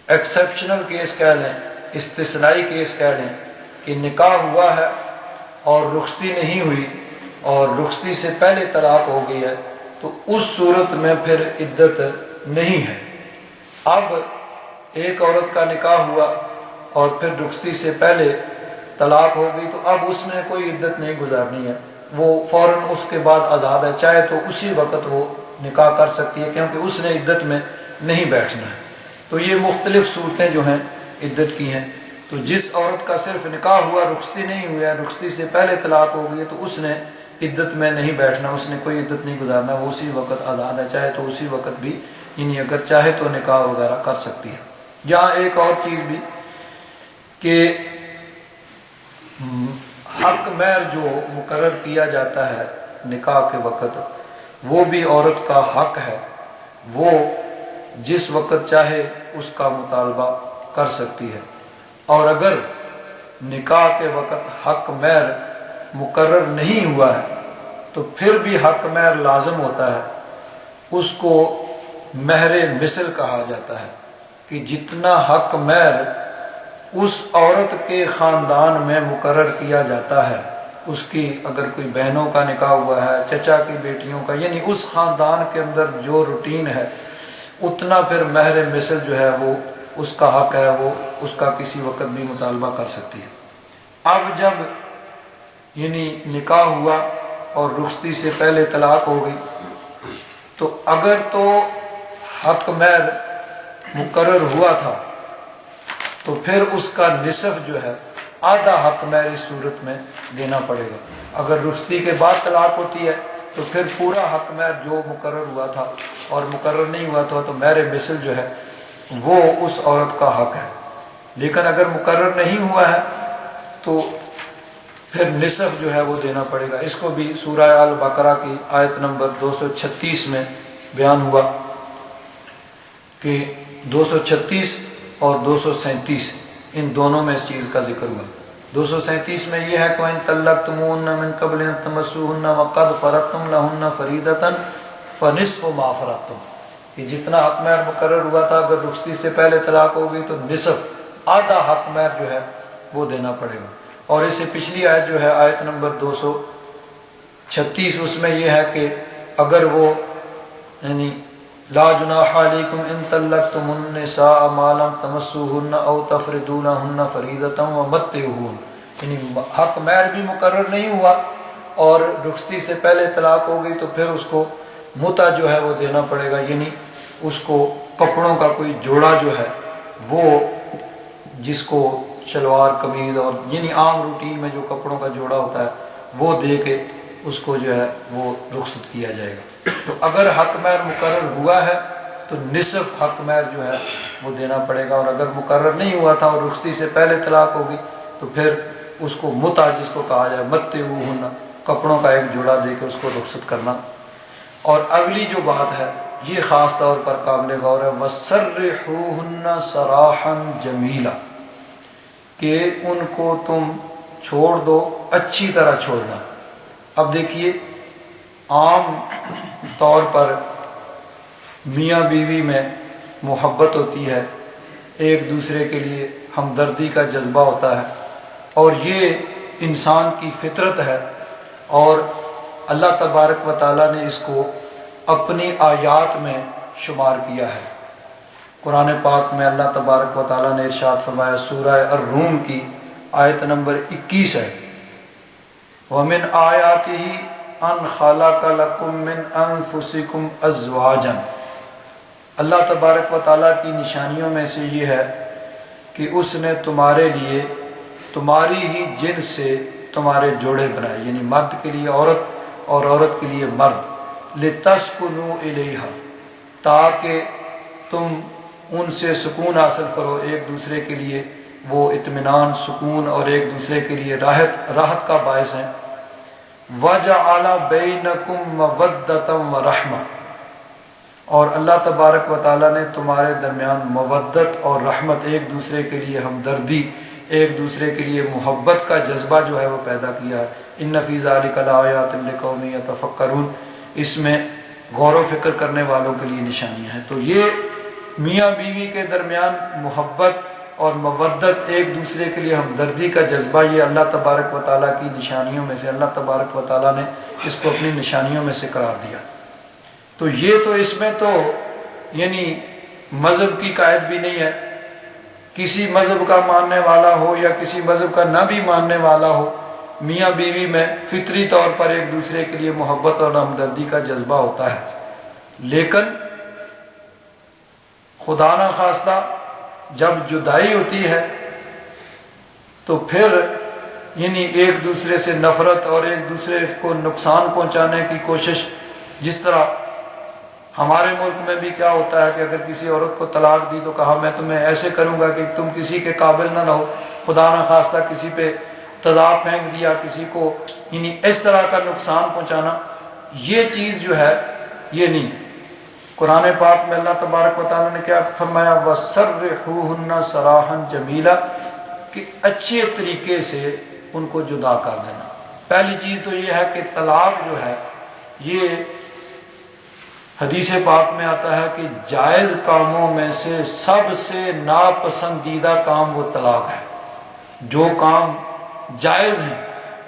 Speaker 1: ایکسیپشنل کیس کہہ لیں، استثنائی کیس کہہ لیں کہ نکاح ہوا ہے اور رخصتی نہیں ہوئی اور رخصتی سے پہلے طلاق ہو گئی ہے، تو اس صورت میں پھر عدت نہیں ہے۔ اب ایک عورت کا نکاح ہوا اور پھر رخصتی سے پہلے طلاق ہو گئی تو اب اس نے کوئی عدت نہیں گزارنی ہے، وہ فوراً اس کے بعد آزاد ہے، چاہے تو اسی وقت وہ نکاح کر سکتی ہے کیونکہ اس نے عدت میں نہیں بیٹھنا ہے۔ تو یہ مختلف صورتیں جو ہیں عدت کی ہیں۔ تو جس عورت کا صرف نکاح ہوا، رخصتی نہیں ہوئی ہے، رخصتی سے پہلے طلاق ہو گئی تو اس نے عدت میں نہیں بیٹھنا، اس نے کوئی عدت نہیں گزارنا، وہ اسی وقت آزاد ہے، چاہے تو اسی وقت بھی یعنی اگر چاہے تو نکاح وغیرہ کر سکتی ہے۔ یہاں ایک اور چیز بھی کہ حق مہر جو مقرر کیا جاتا ہے نکاح کے وقت، وہ بھی عورت کا حق ہے، وہ جس وقت چاہے اس کا مطالبہ کر سکتی ہے، اور اگر نکاح کے وقت حق مہر مقرر نہیں ہوا ہے تو پھر بھی حق مہر لازم ہوتا ہے، اس کو مہر مثل کہا جاتا ہے کہ جتنا حق مہر اس عورت کے خاندان میں مقرر کیا جاتا ہے، اس کی اگر کوئی بہنوں کا نکاح ہوا ہے، چچا کی بیٹیوں کا، یعنی اس خاندان کے اندر جو روٹین ہے اتنا پھر مہر مثل جو ہے وہ اس کا حق ہے، وہ اس کا کسی وقت بھی مطالبہ کر سکتی ہے۔ اب جب یعنی نکاح ہوا اور رخصتی سے پہلے طلاق ہو گئی تو اگر تو حق مہر مقرر ہوا تھا تو پھر اس کا نصف جو ہے آدھا حق مہر اس صورت میں دینا پڑے گا۔ اگر رخصتی کے بعد طلاق ہوتی ہے تو پھر پورا حق مہر جو مقرر ہوا تھا، اور مقرر نہیں ہوا تھا تو مہر مثل جو ہے وہ اس عورت کا حق ہے۔ لیکن اگر مقرر نہیں ہوا ہے تو پھر نصف جو ہے وہ دینا پڑے گا۔ اس کو بھی سورہ البقرہ کی آیت نمبر 236 میں بیان ہوا کہ 236 اور 237 ان دونوں میں اس چیز کا ذکر ہوا۔ 237 میں یہ ہے کہ وَإِن طَلَّقْتُمُوهُنَّ مِن قَبْلِ أَن تَمَسُّوهُنَّ وَقَدْ فَرَضْتُمْ لَهُنَّ فَرِيضَةً فَنِصْفُ مَا فَرَضْتُمْ، کہ جتنا حق مہر مقرر ہوا تھا اگر رخصتی سے پہلے طلاق ہو گئی تو نصف آدھا حق مہر جو ہے وہ دینا پڑے گا۔ اور اس سے پچھلی آیت جو ہے آیت نمبر 236، اس میں یہ ہے کہ اگر وہ یعنی لا جناح علیکم ان طلقتم النساء ما لم تمسوهن او تفرضوا لهن فریضة ومتعوهن، یعنی حق مہر بھی مقرر نہیں ہوا اور رخصتی سے پہلے طلاق ہو گئی تو پھر اس کو متع جو ہے وہ دینا پڑے گا، یعنی اس کو کپڑوں کا کوئی جوڑا جو ہے وہ جس کو شلوار قمیض اور یعنی عام روٹین میں جو کپڑوں کا جوڑا ہوتا ہے وہ دے کے اس کو جو ہے وہ رخصت کیا جائے گا۔ تو اگر حق مہر مقرر ہوا ہے تو نصف حق مہر جو ہے وہ دینا پڑے گا، اور اگر مقرر نہیں ہوا تھا اور رخصتی سے پہلے طلاق ہوگی تو پھر اس کو متع جس کو کہا جائے متعوہن، کپڑوں کا ایک جوڑا دے کے اس کو رخصت کرنا۔ اور اگلی جو بات ہے یہ خاص طور پر قابل غور ہے، وَسَرِّحُوهُنَّ سَرَاحًا جَمِيلًا، کہ ان کو تم چھوڑ دو اچھی طرح چھوڑنا۔ اب دیکھیے عام طور پر میاں بیوی میں محبت ہوتی ہے، ایک دوسرے کے لیے ہمدردی کا جذبہ ہوتا ہے، اور یہ انسان کی فطرت ہے، اور اللہ تبارک و تعالیٰ نے اس کو اپنی آیات میں شمار کیا ہے۔ قرآن پاک میں اللہ تبارک و تعالیٰ نے ارشاد فرمایا، سورہ الروم کی آیت نمبر 21 ہے، وَمِنْ آیَاتِهِ أَنْ خَلَقَ لَكُم مِّنْ أَنفُسِكُمْ أَزْوَاجًا۔ اللہ تبارک و تعالیٰ کی نشانیوں میں سے یہ ہے کہ اس نے تمہارے لیے تمہاری ہی جنس سے تمہارے جوڑے بنائے، یعنی مرد کے لیے عورت اور عورت کے لیے مرد، لِتَسْكُنُوا إِلَيْهَا، تاکہ تم ان سے سکون حاصل کرو، ایک دوسرے کے لیے وہ اطمینان، سکون اور ایک دوسرے کے لیے راحت کا باعث ہیں۔ وَجَعَلَ بَيْنَكُم مَّوَدَّةً وَرَحْمَةً، اور اللہ تبارک و تعالیٰ نے تمہارے درمیان مودت اور رحمت، ایک دوسرے کے لیے ہمدردی، ایک دوسرے کے لیے محبت کا جذبہ جو ہے وہ پیدا کیا ہے۔ ان فی ذلک لآیات لقوم یتفکرون، اس میں غور و فکر کرنے والوں کے لیے نشانیاں ہیں۔ تو یہ میاں بیوی کے درمیان محبت اور مودت، ایک دوسرے کے لیے ہمدردی کا جذبہ، یہ اللہ تبارک و تعالیٰ کی نشانیوں میں سے، اللہ تبارک و تعالیٰ نے اس کو اپنی نشانیوں میں سے قرار دیا۔ تو یہ تو اس میں تو یعنی مذہب کی قائد بھی نہیں ہے، کسی مذہب کا ماننے والا ہو یا کسی مذہب کا نہ بھی ماننے والا ہو، میاں بیوی میں فطری طور پر ایک دوسرے کے لیے محبت اور ہمدردی کا جذبہ ہوتا ہے، لیکن خدا نہ خواستہ جب جدائی ہوتی ہے تو پھر یعنی ایک دوسرے سے نفرت اور ایک دوسرے کو نقصان پہنچانے کی کوشش، جس طرح ہمارے ملک میں بھی کیا ہوتا ہے کہ اگر کسی عورت کو طلاق دی تو کہا میں تمہیں ایسے کروں گا کہ تم کسی کے قابل نہ ہو، خدا نہ خواستہ کسی پہ تیزاب پھینک دیا، کسی کو یعنی اس طرح کا نقصان پہنچانا، یہ چیز جو ہے یہ نہیں۔ قرآن پاک میں اللہ تبارک و تعالیٰ نے کیا فرمایا، وَسَرِّحُوهُنَّ سَرَاحًا جَمِيلًا، کہ اچھے طریقے سے ان کو جدا کر دینا۔ پہلی چیز تو یہ ہے کہ طلاق جو ہے یہ حدیث پاک میں آتا ہے کہ جائز کاموں میں سے سب سے ناپسندیدہ کام وہ طلاق ہے۔ جو کام جائز ہیں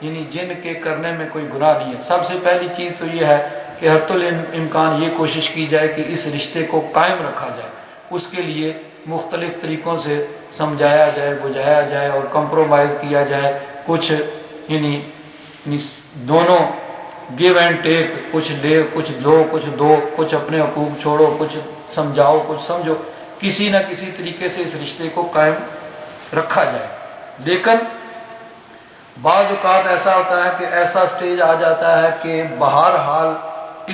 Speaker 1: یعنی جن کے کرنے میں کوئی گناہ نہیں ہے، سب سے پہلی چیز تو یہ ہے کہ حتی الامکان یہ کوشش کی جائے کہ اس رشتے کو قائم رکھا جائے، اس کے لیے مختلف طریقوں سے سمجھایا جائے، بجھایا جائے اور کمپرومائز کیا جائے، کچھ یعنی دونوں گیو اینڈ ٹیک، کچھ لے کچھ لو، کچھ دو، کچھ اپنے حقوق چھوڑو، کچھ سمجھاؤ کچھ سمجھو، کسی نہ کسی طریقے سے اس رشتے کو قائم رکھا جائے۔ لیکن بعض اوقات ایسا ہوتا ہے کہ ایسا سٹیج آ جاتا ہے کہ بہرحال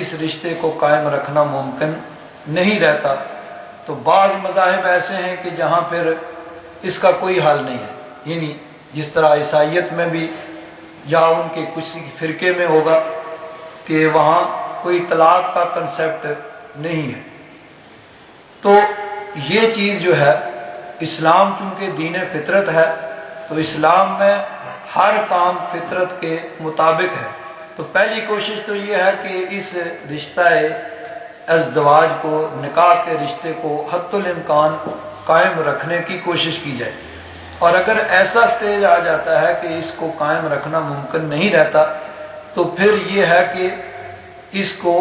Speaker 1: اس رشتے کو قائم رکھنا ممکن نہیں رہتا، تو بعض مذاہب ایسے ہیں کہ جہاں پھر اس کا کوئی حل نہیں ہے، یعنی جس طرح عیسائیت میں بھی یا ان کے کسی فرقے میں ہوگا کہ وہاں کوئی طلاق کا کنسیپٹ نہیں ہے۔ تو یہ چیز جو ہے، اسلام چونکہ دین فطرت ہے تو اسلام میں ہر کام فطرت کے مطابق ہے، تو پہلی کوشش تو یہ ہے کہ اس رشتہ ازدواج کو، نکاح کے رشتے کو حتی الامکان قائم رکھنے کی کوشش کی جائے، اور اگر ایسا سٹیج آ جاتا ہے کہ اس کو قائم رکھنا ممکن نہیں رہتا تو پھر یہ ہے کہ اس کو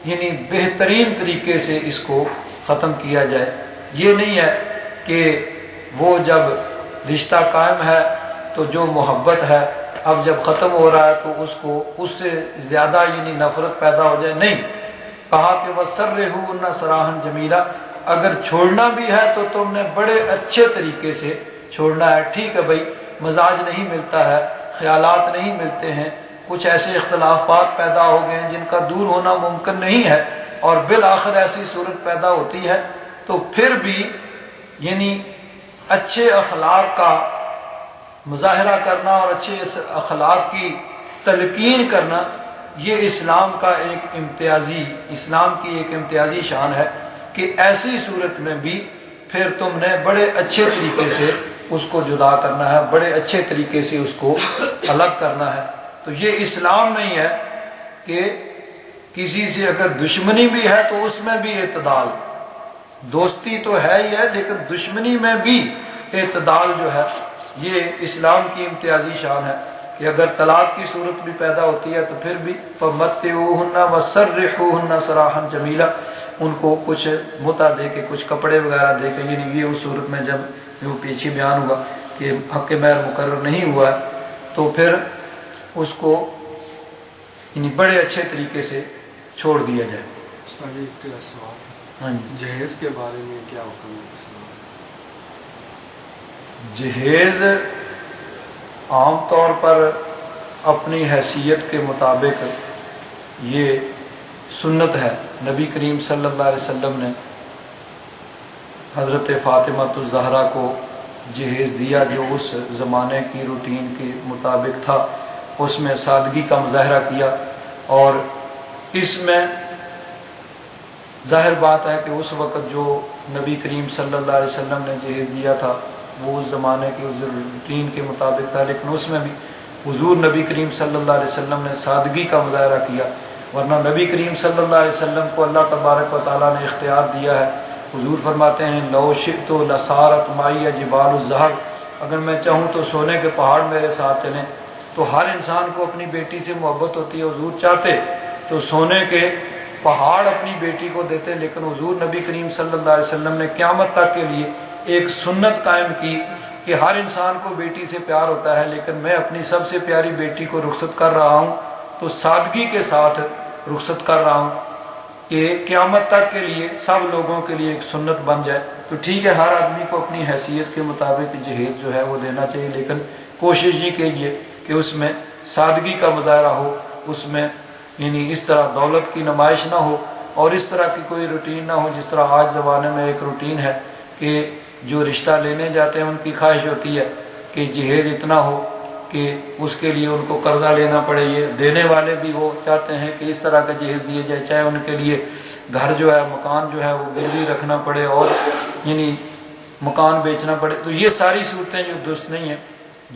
Speaker 1: یعنی بہترین طریقے سے اس کو ختم کیا جائے۔ یہ نہیں ہے کہ وہ جب رشتہ قائم ہے تو جو محبت ہے اب جب ختم ہو رہا ہے تو اس کو اس سے زیادہ یعنی نفرت پیدا ہو جائے، نہیں، کہا کہ وَسَرِّحُوهُنَّ سَرَاحًا جَمِيلًا، اگر چھوڑنا بھی ہے تو تم نے بڑے اچھے طریقے سے چھوڑنا ہے. ٹھیک ہے بھائی، مزاج نہیں ملتا ہے، خیالات نہیں ملتے ہیں، کچھ ایسے اختلافات پیدا ہو گئے ہیں جن کا دور ہونا ممکن نہیں ہے، اور بالآخر ایسی صورت پیدا ہوتی ہے، تو پھر بھی یعنی اچھے اخلاق کا مظاہرہ کرنا اور اچھے اخلاق کی تلقین کرنا، یہ اسلام کی ایک امتیازی شان ہے کہ ایسی صورت میں بھی پھر تم نے بڑے اچھے طریقے سے اس کو جدا کرنا ہے، بڑے اچھے طریقے سے اس کو الگ کرنا ہے. تو یہ اسلام میں ہی ہے کہ کسی سے اگر دشمنی بھی ہے تو اس میں بھی اعتدال، دوستی تو ہے ہی ہے لیکن دشمنی میں بھی اعتدال جو ہے، یہ اسلام کی امتیازی شان ہے کہ اگر طلاق کی صورت بھی پیدا ہوتی ہے تو پھر بھی فَمَتِّعُوهُنَّ وَسَرِّحُوهُنَّ سَرَاحًا جَمِيلًا، ان کو کچھ متع دے کے، کچھ کپڑے وغیرہ دے کے، یعنی یہ اس صورت میں جب وہ پیچھے بیان ہوا کہ حق مہر مقرر نہیں ہوا ہے تو پھر اس کو یعنی بڑے اچھے طریقے سے چھوڑ دیا جائے.
Speaker 2: ایک سوال،
Speaker 1: ہاں جی،
Speaker 2: جہیز کے بارے میں کیا حکم ہے اسلام؟
Speaker 1: جہیز عام طور پر اپنی حیثیت کے مطابق یہ سنت ہے. نبی کریم صلی اللہ علیہ وسلم نے حضرت فاطمہ الزہرا کو جہیز دیا جو اس زمانے کی روٹین کے مطابق تھا، اس میں سادگی کا مظاہرہ کیا، اور اس میں ظاہر بات ہے کہ اس وقت جو نبی کریم صلی اللہ علیہ وسلم نے جہیز دیا تھا وہ اس زمانے کی اس روٹین کے مطابق تھا، لیکن اس میں بھی حضور نبی کریم صلی اللہ علیہ وسلم نے سادگی کا مظاہرہ کیا. ورنہ نبی کریم صلی اللہ علیہ وسلم کو اللہ تبارک و تعالیٰ نے اختیار دیا ہے. حضور فرماتے ہیں لو شئت لصارت معی جبال الذہب، اگر میں چاہوں تو سونے کے پہاڑ میرے ساتھ چلیں. تو ہر انسان کو اپنی بیٹی سے محبت ہوتی ہے، حضور چاہتے تو سونے کے پہاڑ اپنی بیٹی کو دیتے، لیکن حضور نبی کریم صلی اللہ علیہ وسلم نے قیامت تک کے لیے ایک سنت قائم کی کہ ہر انسان کو بیٹی سے پیار ہوتا ہے، لیکن میں اپنی سب سے پیاری بیٹی کو رخصت کر رہا ہوں تو سادگی کے ساتھ رخصت کر رہا ہوں کہ قیامت تک کے لیے سب لوگوں کے لیے ایک سنت بن جائے. تو ٹھیک ہے، ہر آدمی کو اپنی حیثیت کے مطابق جہیز جو ہے وہ دینا چاہیے، لیکن کوشش یہ کیجیے کہ اس میں سادگی کا مظاہرہ ہو، اس میں یعنی اس طرح دولت کی نمائش نہ ہو، اور اس طرح کی کوئی روٹین نہ ہو جس طرح آج زمانے میں ایک روٹین ہے کہ جو رشتہ لینے جاتے ہیں ان کی خواہش ہوتی ہے کہ جہیز اتنا ہو کہ اس کے لیے ان کو قرضہ لینا پڑے. یہ دینے والے بھی وہ چاہتے ہیں کہ اس طرح کا جہیز دیے جائے، چاہے ان کے لیے گھر جو ہے، مکان جو ہے وہ گروی رکھنا پڑے اور یعنی مکان بیچنا پڑے. تو یہ ساری صورتیں جو درست نہیں ہیں.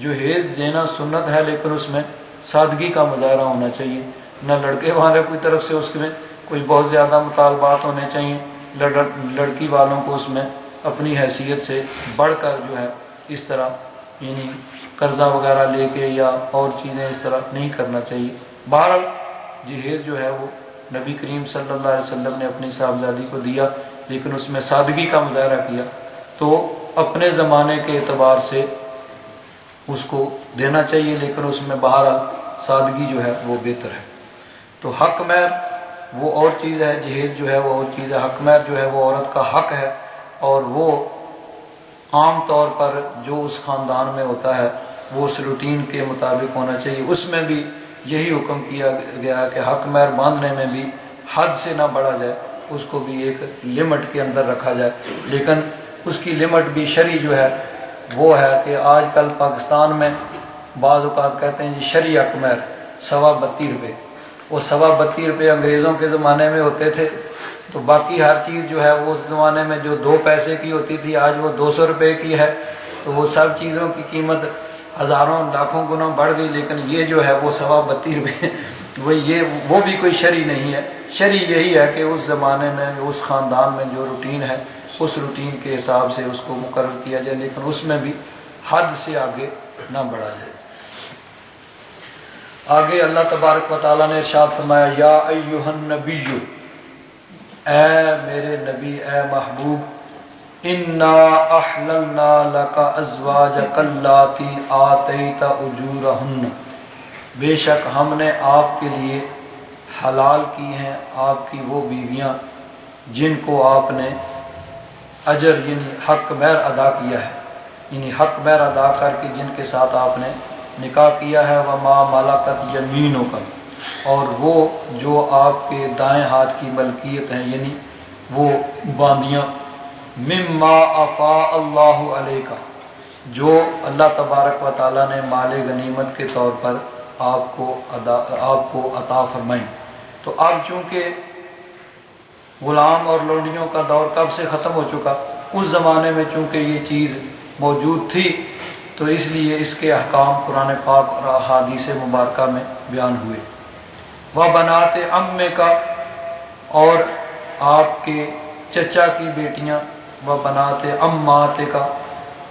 Speaker 1: جہیز دینا سنت ہے لیکن اس میں سادگی کا مظاہرہ ہونا چاہیے، نہ لڑکے والے کی طرف سے اس میں کوئی بہت زیادہ مطالبات ہونے چاہیے، لڑکی والوں کو اس میں اپنی حیثیت سے بڑھ کر جو ہے اس طرح یعنی قرضہ وغیرہ لے کے یا اور چیزیں اس طرح نہیں کرنا چاہیے. بہرحال جہیز جو ہے وہ نبی کریم صلی اللہ علیہ وسلم نے اپنی صاحبزادی کو دیا، لیکن اس میں سادگی کا مظاہرہ کیا، تو اپنے زمانے کے اعتبار سے اس کو دینا چاہیے، لیکن اس میں بہرحال سادگی جو ہے وہ بہتر ہے. تو حق مہر وہ اور چیز ہے، جہیز جو ہے وہ اور چیز ہے. حق مہر جو ہے وہ عورت کا حق ہے، اور وہ عام طور پر جو اس خاندان میں ہوتا ہے وہ اس روٹین کے مطابق ہونا چاہیے. اس میں بھی یہی حکم کیا گیا ہے کہ حق مہر باندھنے میں بھی حد سے نہ بڑھا جائے، اس کو بھی ایک لمٹ کے اندر رکھا جائے. لیکن اس کی لمٹ بھی شرعی جو ہے وہ ہے کہ آج کل پاکستان میں بعض اوقات کہتے ہیں جی شرعی حق مہر 32.5 روپے، وہ 32.5 روپے انگریزوں کے زمانے میں ہوتے تھے. تو باقی ہر چیز جو ہے وہ اس زمانے میں جو 2 پیسے کی ہوتی تھی آج وہ 200 روپے کی ہے. تو وہ سب چیزوں کی قیمت ہزاروں لاکھوں گنا بڑھ گئی، لیکن یہ جو ہے وہ 32.5 روپے وہ بھی کوئی شرعی نہیں ہے. شرعی یہی ہے کہ اس زمانے میں اس خاندان میں جو روٹین ہے اس روٹین کے حساب سے اس کو مقرر کیا جائے، لیکن اس میں بھی حد سے آگے نہ بڑھا جائے. آگے اللہ تبارک و تعالیٰ نے ارشاد فرمایا یا ایھا النبی، اے میرے نبی، اے محبوب، انا احللنا لک ازواجک اللاتی آتیت اجورہن، بے شک ہم نے آپ کے لیے حلال کی ہیں آپ کی وہ بیویاں جن کو آپ نے اجر یعنی حق مہر ادا کیا ہے، یعنی حق مہر ادا کر کے جن کے ساتھ آپ نے نکاح کیا ہے، وما ملکت یمینکم، اور وہ جو آپ کے دائیں ہاتھ کی ملکیت ہیں، یعنی وہ باندیاں، مما افاء اللہ علیکہ، جو اللہ تبارک و تعالیٰ نے مال غنیمت کے طور پر آپ کو عطا فرمائی۔ تو اب چونکہ غلام اور لونڈیوں کا دور کب سے ختم ہو چکا، اس زمانے میں چونکہ یہ چیز موجود تھی تو اس لیے اس کے احکام قرآن پاک اور احادیث مبارکہ میں بیان ہوئے۔ وبنات عمک، اور آپ کے چچا کی بیٹیاں، وبنات عماتک،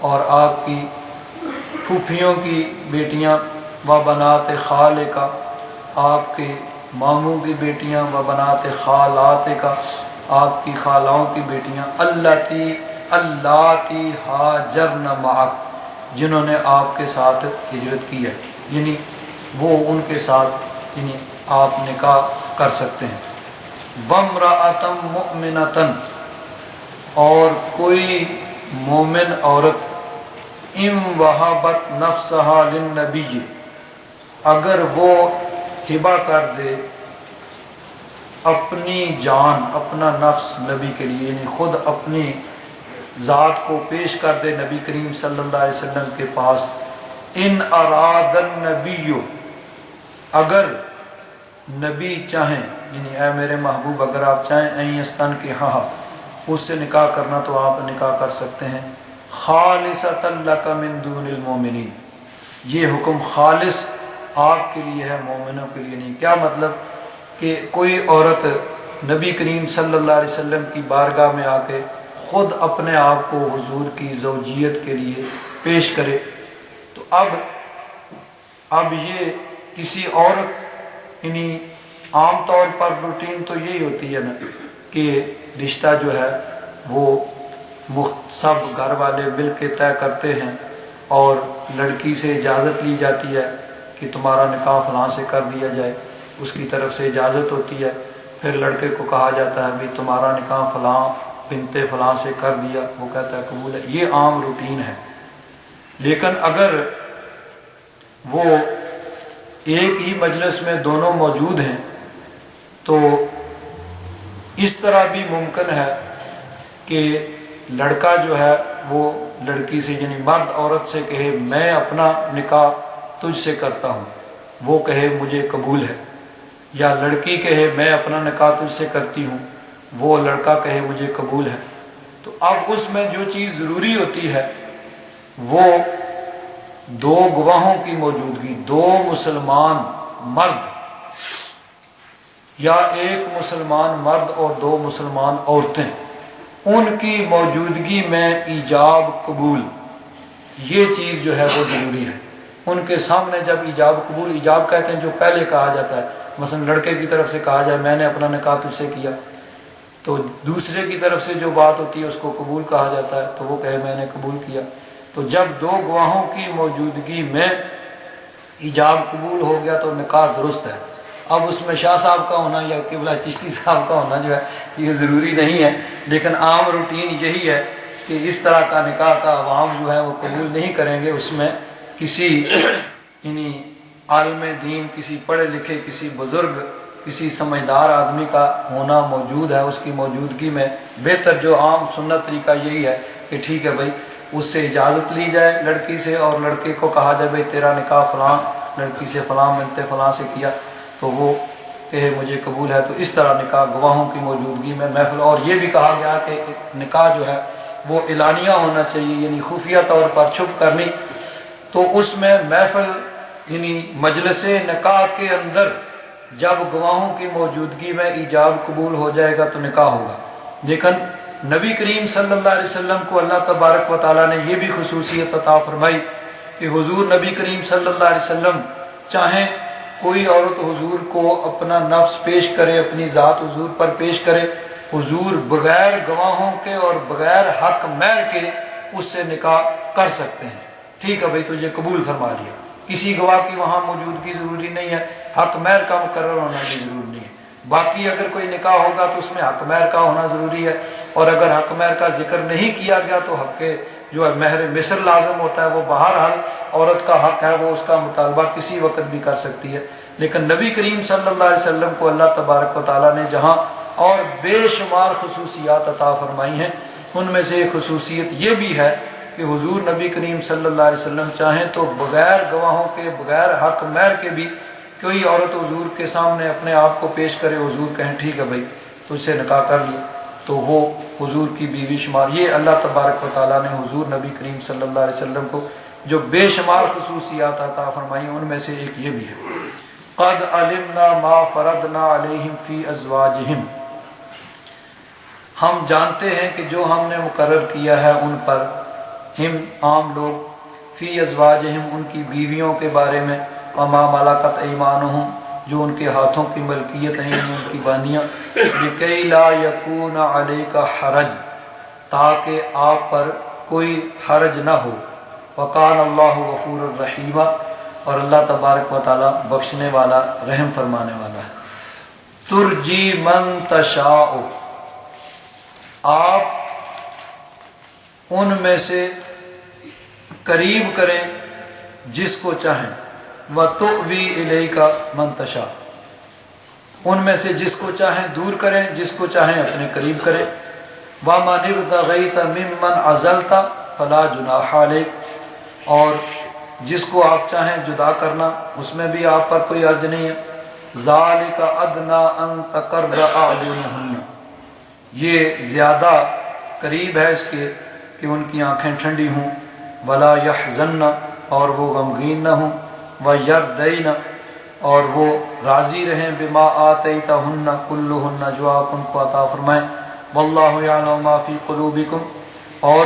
Speaker 1: اور آپ کی پھوپھیوں کی بیٹیاں، وبنات خالک، آپ کے ماموں کی بیٹیاں، وبنات خالاتک، آپ کی خالاؤں کی بیٹیاں، اللاتی ہاجرن معک، جنہوں نے آپ کے ساتھ ہجرت کی ہے، یعنی وہ ان کے ساتھ یعنی آپ نکاح کر سکتے ہیں۔ وامرأۃ مؤمنۃ، اور کوئی مومن عورت، ان وہبت نفسہا للنبی، اگر وہ ہبہ کر دے اپنی جان، اپنا نفس نبی کے لیے، یعنی خود اپنی ذات کو پیش کر دے نبی کریم صلی اللہ علیہ وسلم کے پاس، ان اراد النبی، اگر نبی چاہیں، یعنی اے میرے محبوب اگر آپ چاہیں، این یستنکحھا، اس سے نکاح کرنا تو آپ نکاح کر سکتے ہیں، خالصۃ لک من دون المؤمنین، یہ حکم خالص آپ کے لیے ہے، مومنوں کے لیے نہیں۔ کیا مطلب کہ کوئی عورت نبی کریم صلی اللہ علیہ وسلم کی بارگاہ میں آ کے خود اپنے آپ کو حضور کی زوجیت کے لیے پیش کرے، تو اب یہ کسی عورت، یعنی عام طور پر روٹین تو یہی ہوتی ہے نا کہ رشتہ جو ہے وہ سب گھر والے مل کے طے کرتے ہیں اور لڑکی سے اجازت لی جاتی ہے کہ تمہارا نکاح فلاں سے کر دیا جائے، اس کی طرف سے اجازت ہوتی ہے، پھر لڑکے کو کہا جاتا ہے بھی تمہارا نکاح فلاں بنت فلاں سے کر دیا، وہ کہتا ہے قبول ہے، یہ عام روٹین ہے۔ لیکن اگر وہ ایک ہی مجلس میں دونوں موجود ہیں تو اس طرح بھی ممکن ہے کہ لڑکا جو ہے وہ لڑکی سے، یعنی مرد عورت سے کہے میں اپنا نکاح تجھ سے کرتا ہوں، وہ کہے مجھے قبول ہے، یا لڑکی کہے میں اپنا نکاح تجھ سے کرتی ہوں، وہ لڑکا کہے مجھے قبول ہے۔ تو اب اس میں جو چیز ضروری ہوتی ہے وہ دو گواہوں کی موجودگی، دو مسلمان مرد یا ایک مسلمان مرد اور دو مسلمان عورتیں، ان کی موجودگی میں ایجاب قبول، یہ چیز جو ہے وہ ضروری ہے۔ ان کے سامنے جب ایجاب قبول، ایجاب کہتے ہیں جو پہلے کہا جاتا ہے، مثلا لڑکے کی طرف سے کہا جائے میں نے اپنا نکاح تجھ سے کیا، تو دوسرے کی طرف سے جو بات ہوتی ہے اس کو قبول کہا جاتا ہے، تو وہ کہے میں نے قبول کیا۔ تو جب دو گواہوں کی موجودگی میں ایجاب قبول ہو گیا تو نکاح درست ہے۔ اب اس میں شاہ صاحب کا ہونا یا قبلہ چشتی صاحب کا ہونا جو ہے یہ ضروری نہیں ہے، لیکن عام روٹین یہی ہے کہ اس طرح کا نکاح کا عوام جو ہے وہ قبول نہیں کریں گے، اس میں کسی یعنی عالم دین، کسی پڑھے لکھے، کسی بزرگ، کسی سمجھدار آدمی کا ہونا موجود ہے، اس کی موجودگی میں بہتر جو عام سنت طریقہ یہی ہے کہ ٹھیک ہے بھائی اس سے اجازت لی جائے لڑکی سے، اور لڑکے کو کہا جائے بھائی تیرا نکاح فلاں لڑکی سے فلاں بنت فلاں سے کیا، تو وہ کہے مجھے قبول ہے۔ تو اس طرح نکاح گواہوں کی موجودگی میں محفل، اور یہ بھی کہا گیا کہ نکاح جو ہے وہ اعلانیہ ہونا چاہیے، یعنی خفیہ طور پر چھپ کرنی، تو اس میں محفل یعنی مجلس نکاح کے اندر جب گواہوں کی موجودگی میں ایجاب قبول ہو جائے گا تو نکاح ہوگا۔ لیکن نبی کریم صلی اللہ علیہ وسلم کو اللہ تبارک و تعالیٰ نے یہ بھی خصوصیت عطا فرمائی کہ حضور نبی کریم صلی اللہ علیہ وسلم چاہیں کوئی عورت حضور کو اپنا نفس پیش کرے، اپنی ذات حضور پر پیش کرے، حضور بغیر گواہوں کے اور بغیر حق مہر کے اس سے نکاح کر سکتے ہیں۔ ٹھیک ہے بھائی تجھے قبول فرما لیا، کسی گواہ کی وہاں موجودگی ضروری نہیں ہے، حق مہر کا مقرر ہونا بھی ضروری نہیں ہے، باقی اگر کوئی نکاح ہوگا تو اس میں حق مہر کا ہونا ضروری ہے، اور اگر حق مہر کا ذکر نہیں کیا گیا تو حق جو ہے مہر مصر لازم ہوتا ہے۔ وہ بہرحال عورت کا حق ہے، وہ اس کا مطالبہ کسی وقت بھی کر سکتی ہے، لیکن نبی کریم صلی اللہ علیہ وسلم کو اللہ تبارک و تعالیٰ نے جہاں اور بے شمار خصوصیات عطا فرمائی ہیں، ان میں سے ایک خصوصیت یہ بھی ہے کہ حضور نبی کریم صلی اللہ علیہ وسلم چاہیں تو بغیر گواہوں کے، بغیر حق مہر کے بھی کوئی عورت حضور کے سامنے اپنے آپ کو پیش کرے، حضور کہیں ٹھیک ہے بھائی تو اس سے نکاح کر لیا، تو وہ حضور کی بیوی شمار۔ یہ اللہ تبارک و تعالیٰ نے حضور نبی کریم صلی اللہ علیہ وسلم کو جو بے شمار خصوصیات عطا فرمائی ان میں سے ایک یہ بھی ہے۔ قد علمنا ما فرضنا علیہم فی ازواجہم، ہم جانتے ہیں کہ جو ہم نے مقرر کیا ہے ان پر، ہم عام لوگ، فی ازواجہم ان کی بیویوں کے بارے میں، وما ملکت ایمانہم جو ان کے ہاتھوں کی ملکیت ہیں، ان کی باندیاں، لکی لا یکون علیک حرج تاکہ آپ پر کوئی حرج نہ ہو، وکان اللہ غفور الرحیم اور اللہ تبارک و تعالی بخشنے والا رحم فرمانے والا ہے۔ ترجی من تشاء، آپ ان میں سے قریب کریں جس کو چاہیں، وَتُؤْوِي إِلَيْكَ مَن تَشَاءُ، ان میں سے جس کو چاہیں دور کریں، جس کو چاہیں اپنے قریب کریں۔ وَمَنِ ابْتَغَيْتَ مِمَّنْ عَزَلْتَ فَلَا جُنَاحَ عَلَيْكَ، اور جس کو آپ چاہیں جدا کرنا اس میں بھی آپ پر کوئی حرج نہیں ہے۔ ذَلِكَ أَدْنَىٰ أَن تَقَرَّ أَعْيُنُهُنَّ، یہ زیادہ قریب ہے اس کے کہ ان کی آنکھیں ٹھنڈی ہوں، وَلَا يَحْزَنَّ اور وہ غمگین نہ ہوں، وَيَرْضَيْنَ اور وہ راضی رہیں، بِمَا آتَيْتَهُنَّ كُلُّهُنَّ جو آپ ان کو عطا فرمائیں، وَاللَّهُ يَعْلَمُ مَا فِي قُلُوبِكُمْ اور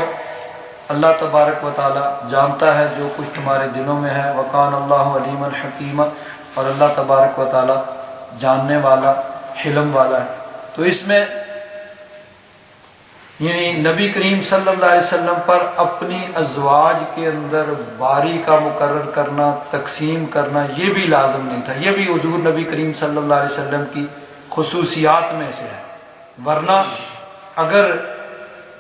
Speaker 1: اللہ تبارک و تعالی جانتا ہے جو کچھ تمہارے دلوں میں ہے، وَكَانَ اللَّهُ عَلِيمًا حَكِيمًا اور اللہ تبارک و تعالی جاننے والا حلم والا ہے۔ تو اس میں یعنی نبی کریم صلی اللہ علیہ وسلم پر اپنی ازواج کے اندر باری کا مقرر کرنا، تقسیم کرنا یہ بھی لازم نہیں تھا، یہ بھی حضور نبی کریم صلی اللہ علیہ وسلم کی خصوصیات میں سے ہے۔ ورنہ اگر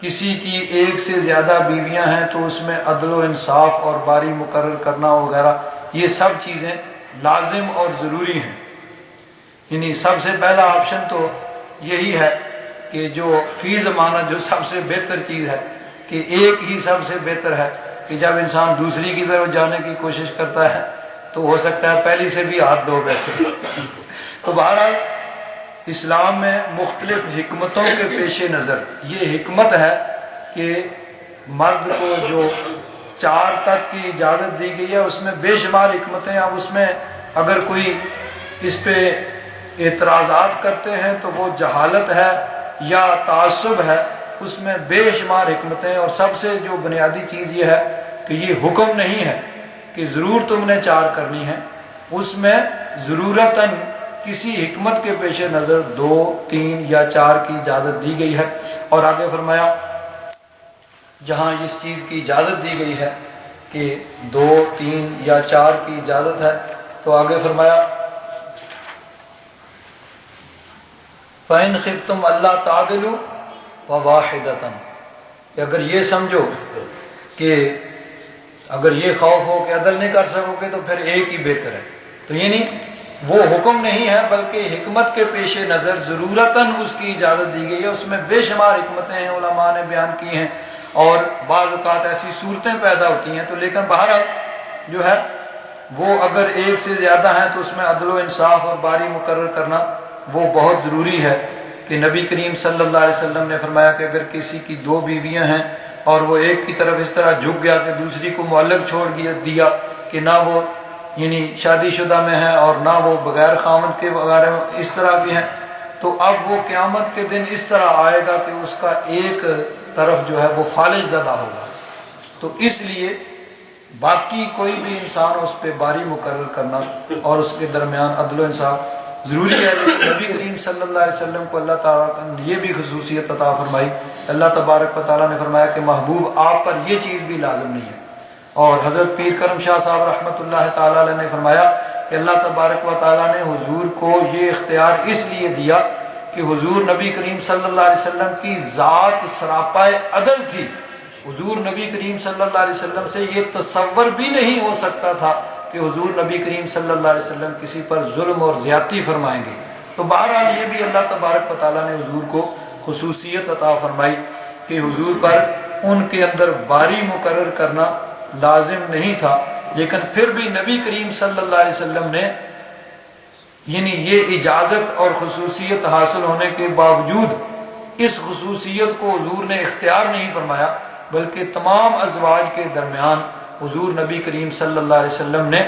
Speaker 1: کسی کی ایک سے زیادہ بیویاں ہیں تو اس میں عدل و انصاف اور باری مقرر کرنا وغیرہ یہ سب چیزیں لازم اور ضروری ہیں۔ یعنی سب سے پہلا آپشن تو یہی ہے کہ جو فی زمانہ جو سب سے بہتر چیز ہے کہ ایک ہی سب سے بہتر ہے، کہ جب انسان دوسری کی طرف جانے کی کوشش کرتا ہے تو ہو سکتا ہے پہلی سے بھی ہاتھ دھو بیٹھے۔ تو بہرحال اسلام میں مختلف حکمتوں کے پیش نظر یہ حکمت ہے کہ مرد کو جو 4 تک کی اجازت دی گئی ہے اس میں بے شمار حکمتیں، اب اس میں اگر کوئی اس پہ اعتراضات کرتے ہیں تو وہ جہالت ہے یا تعصب ہے، اس میں بے شمار حکمتیں، اور سب سے جو بنیادی چیز یہ ہے کہ یہ حکم نہیں ہے کہ ضرور تم نے 4 کرنی ہے، اس میں ضرورتاً کسی حکمت کے پیش نظر 2، 3 یا 4 کی اجازت دی گئی ہے۔ اور آگے فرمایا جہاں اس چیز کی اجازت دی گئی ہے کہ 2، 3 یا 4 کی اجازت ہے تو آگے فرمایا فَإِنْ خِفْتُمْ أَلَّا تَعْدِلُوا فَوَاحِدَةً، کہ اگر یہ سمجھو کہ اگر یہ خوف ہو کہ عدل نہیں کر سکو گے تو پھر ایک ہی بہتر ہے، تو یعنی وہ حکم نہیں ہے بلکہ حکمت کے پیش نظر ضرورتاً اس کی اجازت دی گئی ہے۔ اس میں بے شمار حکمتیں ہیں، علماء نے بیان کی ہیں، اور بعض اوقات ایسی صورتیں پیدا ہوتی ہیں، تو لیکن بہرحال جو ہے وہ اگر ایک سے زیادہ ہیں تو اس میں عدل و انصاف اور باری مقرر کرنا وہ بہت ضروری ہے۔ کہ نبی کریم صلی اللہ علیہ وسلم نے فرمایا کہ اگر کسی کی 2 بیویاں ہیں اور وہ ایک کی طرف اس طرح جھک گیا کہ دوسری کو معلق چھوڑ دیا کہ نہ وہ یعنی شادی شدہ میں ہے اور نہ وہ بغیر خاوند کے وغیرہ اس طرح کی ہیں، تو اب وہ قیامت کے دن اس طرح آئے گا کہ اس کا ایک طرف جو ہے وہ فالج زدہ ہوگا۔ تو اس لیے باقی کوئی بھی انسان اس پہ باری مقرر کرنا اور اس کے درمیان عدل و انصاف ضروری ہے۔ نبی کریم صلی اللہ علیہ وسلم کو اللہ تعالیٰ نے یہ بھی خصوصیت عطا فرمائی، اللہ تبارک و تعالیٰ نے فرمایا کہ محبوب آپ پر یہ چیز بھی لازم نہیں ہے۔ اور حضرت پیر کرم شاہ صاحب رحمۃ اللہ تعالیٰ علیہ نے فرمایا کہ اللہ تبارک و تعالیٰ نے حضور کو یہ اختیار اس لیے دیا کہ حضور نبی کریم صلی اللہ علیہ وسلم کی ذات سراپائے عدل تھی. حضور نبی کریم صلی اللہ علیہ وسلم سے یہ تصور بھی نہیں ہو سکتا تھا کہ حضور نبی کریم صلی اللہ علیہ وسلم کسی پر ظلم اور زیادتی فرمائیں گے. تو بہرحال یہ بھی اللہ تبارک و تعالیٰ نے حضور کو خصوصیت عطا فرمائی کہ حضور پر ان کے اندر باری مقرر کرنا لازم نہیں تھا، لیکن پھر بھی نبی کریم صلی اللہ علیہ وسلم نے یعنی یہ اجازت اور خصوصیت حاصل ہونے کے باوجود اس خصوصیت کو حضور نے اختیار نہیں فرمایا، بلکہ تمام ازواج کے درمیان حضور نبی کریم صلی اللہ علیہ وسلم نے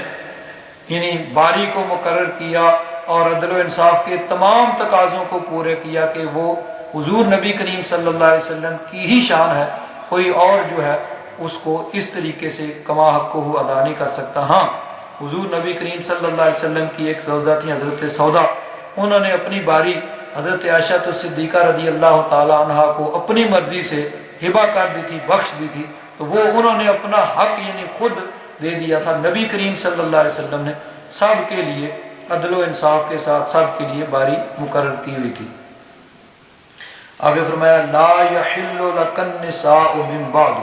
Speaker 1: یعنی باری کو مقرر کیا اور عدل و انصاف کے تمام تقاضوں کو پورے کیا کہ وہ حضور نبی کریم صلی اللہ علیہ وسلم کی ہی شان ہے، کوئی اور جو ہے اس کو اس طریقے سے کما حق کو ادا نہیں کر سکتا. ہاں، حضور نبی کریم صلی اللہ علیہ وسلم کی ایک زوجہ تھی حضرت سودا، انہوں نے اپنی باری حضرت عائشہ صدیقہ رضی اللہ تعالی عنہا کو اپنی مرضی سے ہبہ کر دی تھی، بخش دی تھی، تو وہ انہوں نے اپنا حق یعنی خود دے دیا تھا. نبی کریم صلی اللہ علیہ وسلم نے سب کے لیے عدل و انصاف کے ساتھ سب کے لیے باری مقرر کی ہوئی تھی. آگے فرمایا لا یحل لک النساء من بعد،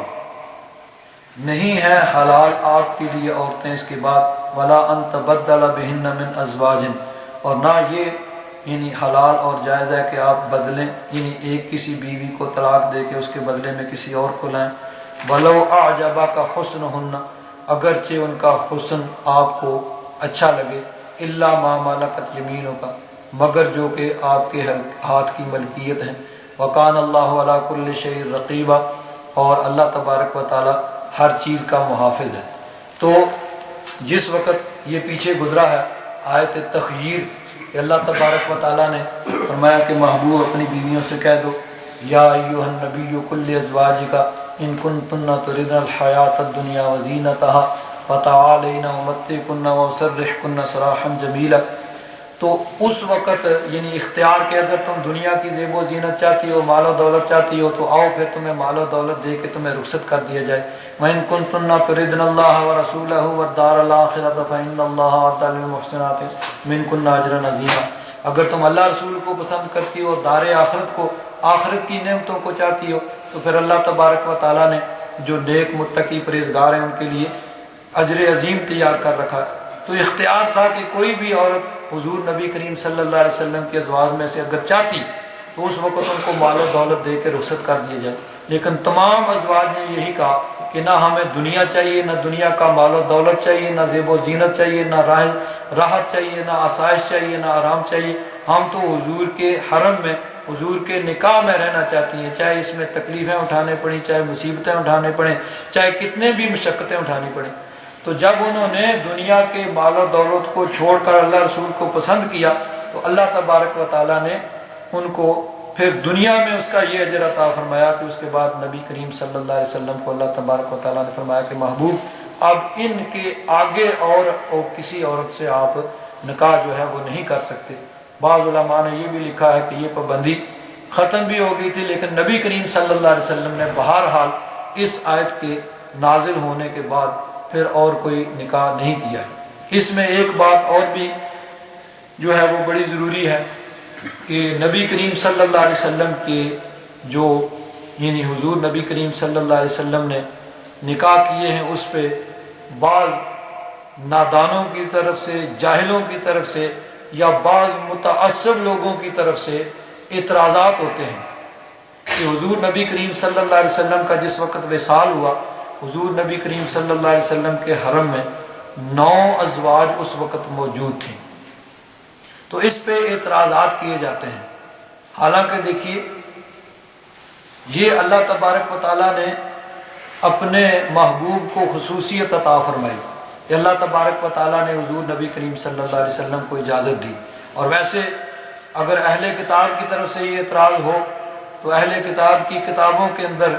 Speaker 1: نہیں ہے حلال آپ کے لیے عورتیں اس کے بعد، ولا ان تبدل بہن من ازواج، اور نہ یہ یعنی حلال اور جائز ہے کہ آپ بدلیں یعنی ایک کسی بیوی کو طلاق دے کے اس کے بدلے میں کسی اور کو لائیں. ولو اعجبک حسنہن، اگرچہ ان کا حسن آپ کو اچھا لگے، الا ما ملکت یمینک، مگر جو کہ آپ کے ہاتھ کی ملکیت ہیں. وکان اللہ علی کل شیء رقیبا، اور اللہ تبارک و تعالی ہر چیز کا محافظ ہے. تو جس وقت یہ پیچھے گزرا ہے آیت تخییر کہ اللہ تبارک و تعالیٰ نے فرمایا کہ محبوب اپنی بیویوں سے کہہ دو یا ایھا النبی کل ازواجک ان کنتن تردن الحیاۃ الدنیا وزینتها فتعالین امتعکن واسرحکن سراحا جمیلا. تو اس وقت یعنی اختیار کے اگر تم دنیا کی زیب و زینت چاہتی ہو، مال و دولت چاہتی ہو، تو آؤ پھر تمہیں مال و دولت دے کے تمہیں رخصت کر دیا جائے. وَإِن كُنتُنَّ تُرِدْنَ اللَّهَ وَرَسُولَهُ وَالدَّارَ الْآخِرَةَ فَإِنَّ اللَّهَ أَعَدَّ لِلْمُحْسِنَاتِ مِنكُنَّ أَجْرًا عَظِيمًا، اگر تم اللہ رسول کو پسند کرتی ہو اور دار آخرت کو، آخرت کی نعمتوں کو چاہتی ہو، تو پھر اللہ تبارک و تعالیٰ نے جو نیک متقی پرہیزگار ہیں ان کے لیے اجر عظیم تیار کر رکھا. تو اختیار تھا کہ کوئی بھی عورت حضور نبی کریم صلی اللہ علیہ وسلم کے ازواج میں سے اگر چاہتی تو اس وقت ان کو مال و دولت دے کے رخصت کر دیا جائے. لیکن تمام ازواج نے یہی کہا کہ نہ ہمیں دنیا چاہیے، نہ دنیا کا مال و دولت چاہیے، نہ زیب و زینت چاہیے، نہ راحت چاہیے، نہ آسائش چاہیے، نہ آرام چاہیے. ہم تو حضور کے حرم میں، حضور کے نکاح میں رہنا چاہتی ہیں، چاہے اس میں تکلیفیں اٹھانے پڑیں، چاہے مصیبتیں اٹھانے پڑیں، چاہے کتنے بھی مشقتیں اٹھانی پڑیں. تو جب انہوں نے دنیا کے مال و دولت کو چھوڑ کر اللہ رسول کو پسند کیا تو اللہ تبارک و تعالیٰ نے ان کو پھر دنیا میں اس کا یہ اجر عطا فرمایا کہ اس کے بعد نبی کریم صلی اللہ علیہ وسلم کو اللہ تبارک و تعالیٰ نے فرمایا کہ محبوب اب ان کے آگے اور کسی عورت سے آپ نکاح جو ہے وہ نہیں کر سکتے. بعض علماء نے یہ بھی لکھا ہے کہ یہ پابندی ختم بھی ہو گئی تھی، لیکن نبی کریم صلی اللہ علیہ وسلم نے بہرحال اس آیت کے نازل ہونے کے بعد پھر اور کوئی نکاح نہیں کیا. اس میں ایک بات اور بھی جو ہے وہ بڑی ضروری ہے کہ نبی کریم صلی اللہ علیہ وسلم کے جو یعنی حضور نبی کریم صلی اللہ علیہ وسلم نے نکاح کیے ہیں اس پہ بعض نادانوں کی طرف سے، جاہلوں کی طرف سے یا بعض متعصب لوگوں کی طرف سے اعتراضات ہوتے ہیں کہ حضور نبی کریم صلی اللہ علیہ وسلم کا جس وقت وصال ہوا، حضور نبی کریم صلی اللہ علیہ وسلم کے حرم میں 9 ازواج اس وقت موجود تھیں. تو اس پہ اعتراضات کیے جاتے ہیں. حالانکہ دیکھیے یہ اللہ تبارک و تعالیٰ نے اپنے محبوب کو خصوصیت عطا فرمائی کہ اللہ تبارک و تعالیٰ نے حضور نبی کریم صلی اللہ علیہ وسلم کو اجازت دی. اور ویسے اگر اہل کتاب کی طرف سے یہ اعتراض ہو تو اہل کتاب کی کتابوں کے اندر،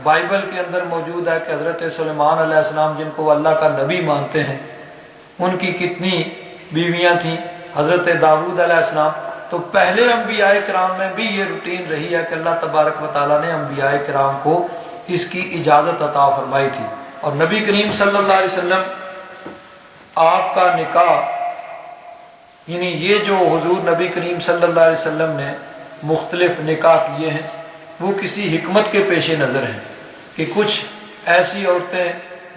Speaker 1: بائبل کے اندر موجود ہے کہ حضرت سلیمان علیہ السلام جن کو اللہ کا نبی مانتے ہیں ان کی کتنی بیویاں تھیں، حضرت داؤد علیہ السلام. تو پہلے انبیاء کرام میں بھی یہ روٹین رہی ہے کہ اللہ تبارک و تعالیٰ نے انبیاء کرام کو اس کی اجازت عطا فرمائی تھی. اور نبی کریم صلی اللہ علیہ وسلم آپ کا نکاح یعنی یہ جو حضور نبی کریم صلی اللہ علیہ وسلم نے مختلف نکاح کیے ہیں وہ کسی حکمت کے پیش نظر ہیں کہ کچھ ایسی عورتیں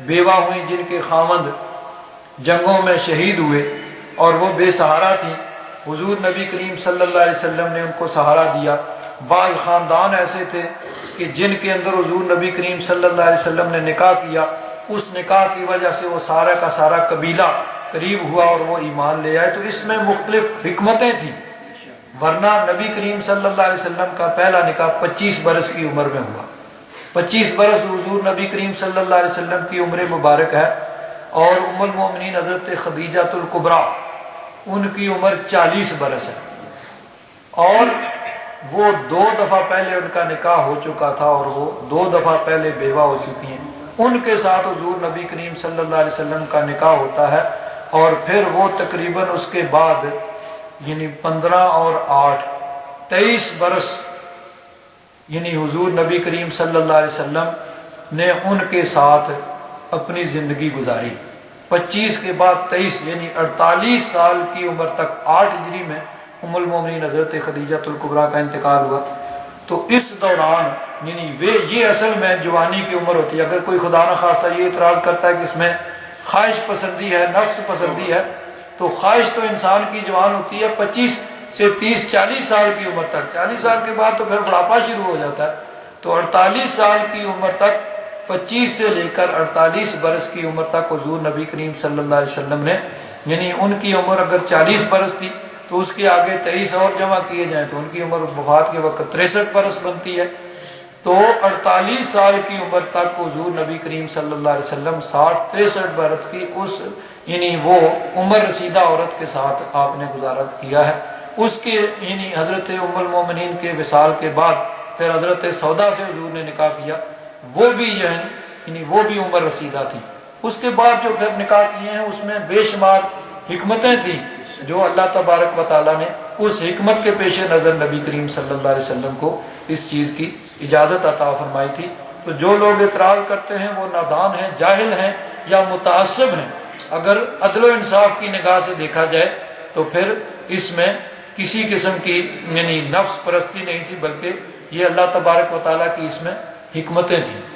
Speaker 1: بیوہ ہوئیں جن کے خاوند جنگوں میں شہید ہوئے اور وہ بے سہارا تھیں، حضور نبی کریم صلی اللہ علیہ وسلم نے ان کو سہارا دیا۔ بعض خاندان ایسے تھے کہ جن کے اندر حضور نبی کریم صلی اللہ علیہ وسلم نے نکاح کیا، اس نکاح کی وجہ سے وہ سارا کا سارا قبیلہ قریب ہوا اور وہ ایمان لے آئے۔ تو اس میں مختلف حکمتیں تھیں، ورنہ نبی کریم صلی اللہ علیہ وسلم کا پہلا نکاح 25 برس کی عمر میں ہوا۔ 25 برس حضور نبی کریم صلی اللہ علیہ وسلم کی عمر مبارک ہے، اور ام المومنین حضرت خدیجہ الکبریٰ ان کی عمر 40 برس ہے، اور وہ 2 دفعہ پہلے ان کا نکاح ہو چکا تھا اور وہ 2 دفعہ پہلے بیوہ ہو چکی ہیں۔ ان کے ساتھ حضور نبی کریم صلی اللہ علیہ وسلم کا نکاح ہوتا ہے، اور پھر وہ تقریباً اس کے بعد یعنی 15 اور 8 23 برس یعنی حضور نبی کریم صلی اللہ علیہ وسلم نے ان کے ساتھ اپنی زندگی گزاری۔ 25 کے بعد 23 یعنی 48 سال کی عمر تک 8 ہجری میں ام المومنین حضرت خدیجہ الکبریٰ کا انتقال ہوا۔ تو اس دوران یعنی یہ اصل میں جوانی کی عمر ہوتی ہے۔ اگر کوئی خدا نخواستہ یہ اعتراض کرتا ہے کہ اس میں خواہش پسندی ہے، نفس پسندی ہے، تو خواہش تو انسان کی جوان ہوتی ہے 25 سے 30 40 سال کی عمر تک۔ 40 سال کے بعد تو پھر بڑھاپا شروع ہو جاتا ہے۔ تو 48 سال کی عمر تک، 25 سے لے کر 48 برس کی عمر تک حضور نبی کریم صلی اللہ علیہ وسلم نے یعنی ان کی عمر اگر 40 برس تھی تو اس کے آگے 23 اور جمع کیے جائیں تو ان کی عمر وفات کے وقت 63 برس بنتی ہے۔ تو 48 سال کی عمر تک حضور نبی کریم صلی اللہ علیہ وسلم 63 برس کی اس یعنی وہ عمر رسیدہ عورت کے ساتھ آپ نے گزارا کیا ہے۔ اس کے یعنی حضرت ام المومنین کے وصال کے بعد پھر حضرت سودا سے حضور نے نکاح کیا، وہ بھی یعنی وہ بھی عمر رسیدہ تھی۔ اس کے بعد جو پھر نکاح کیے ہیں اس میں بے شمار حکمتیں تھیں جو اللہ تبارک و تعالیٰ نے اس حکمت کے پیش نظر نبی کریم صلی اللہ علیہ وسلم کو اس چیز کی اجازت عطا فرمائی تھی۔ تو جو لوگ اعتراض کرتے ہیں وہ نادان ہیں، جاہل ہیں یا متعصب ہیں۔ اگر عدل و انصاف کی نگاہ سے دیکھا جائے تو پھر اس میں کسی قسم کی یعنی نفس پرستی نہیں تھی، بلکہ یہ اللہ تبارک و تعالیٰ کی اس میں حکمتیں تھیں۔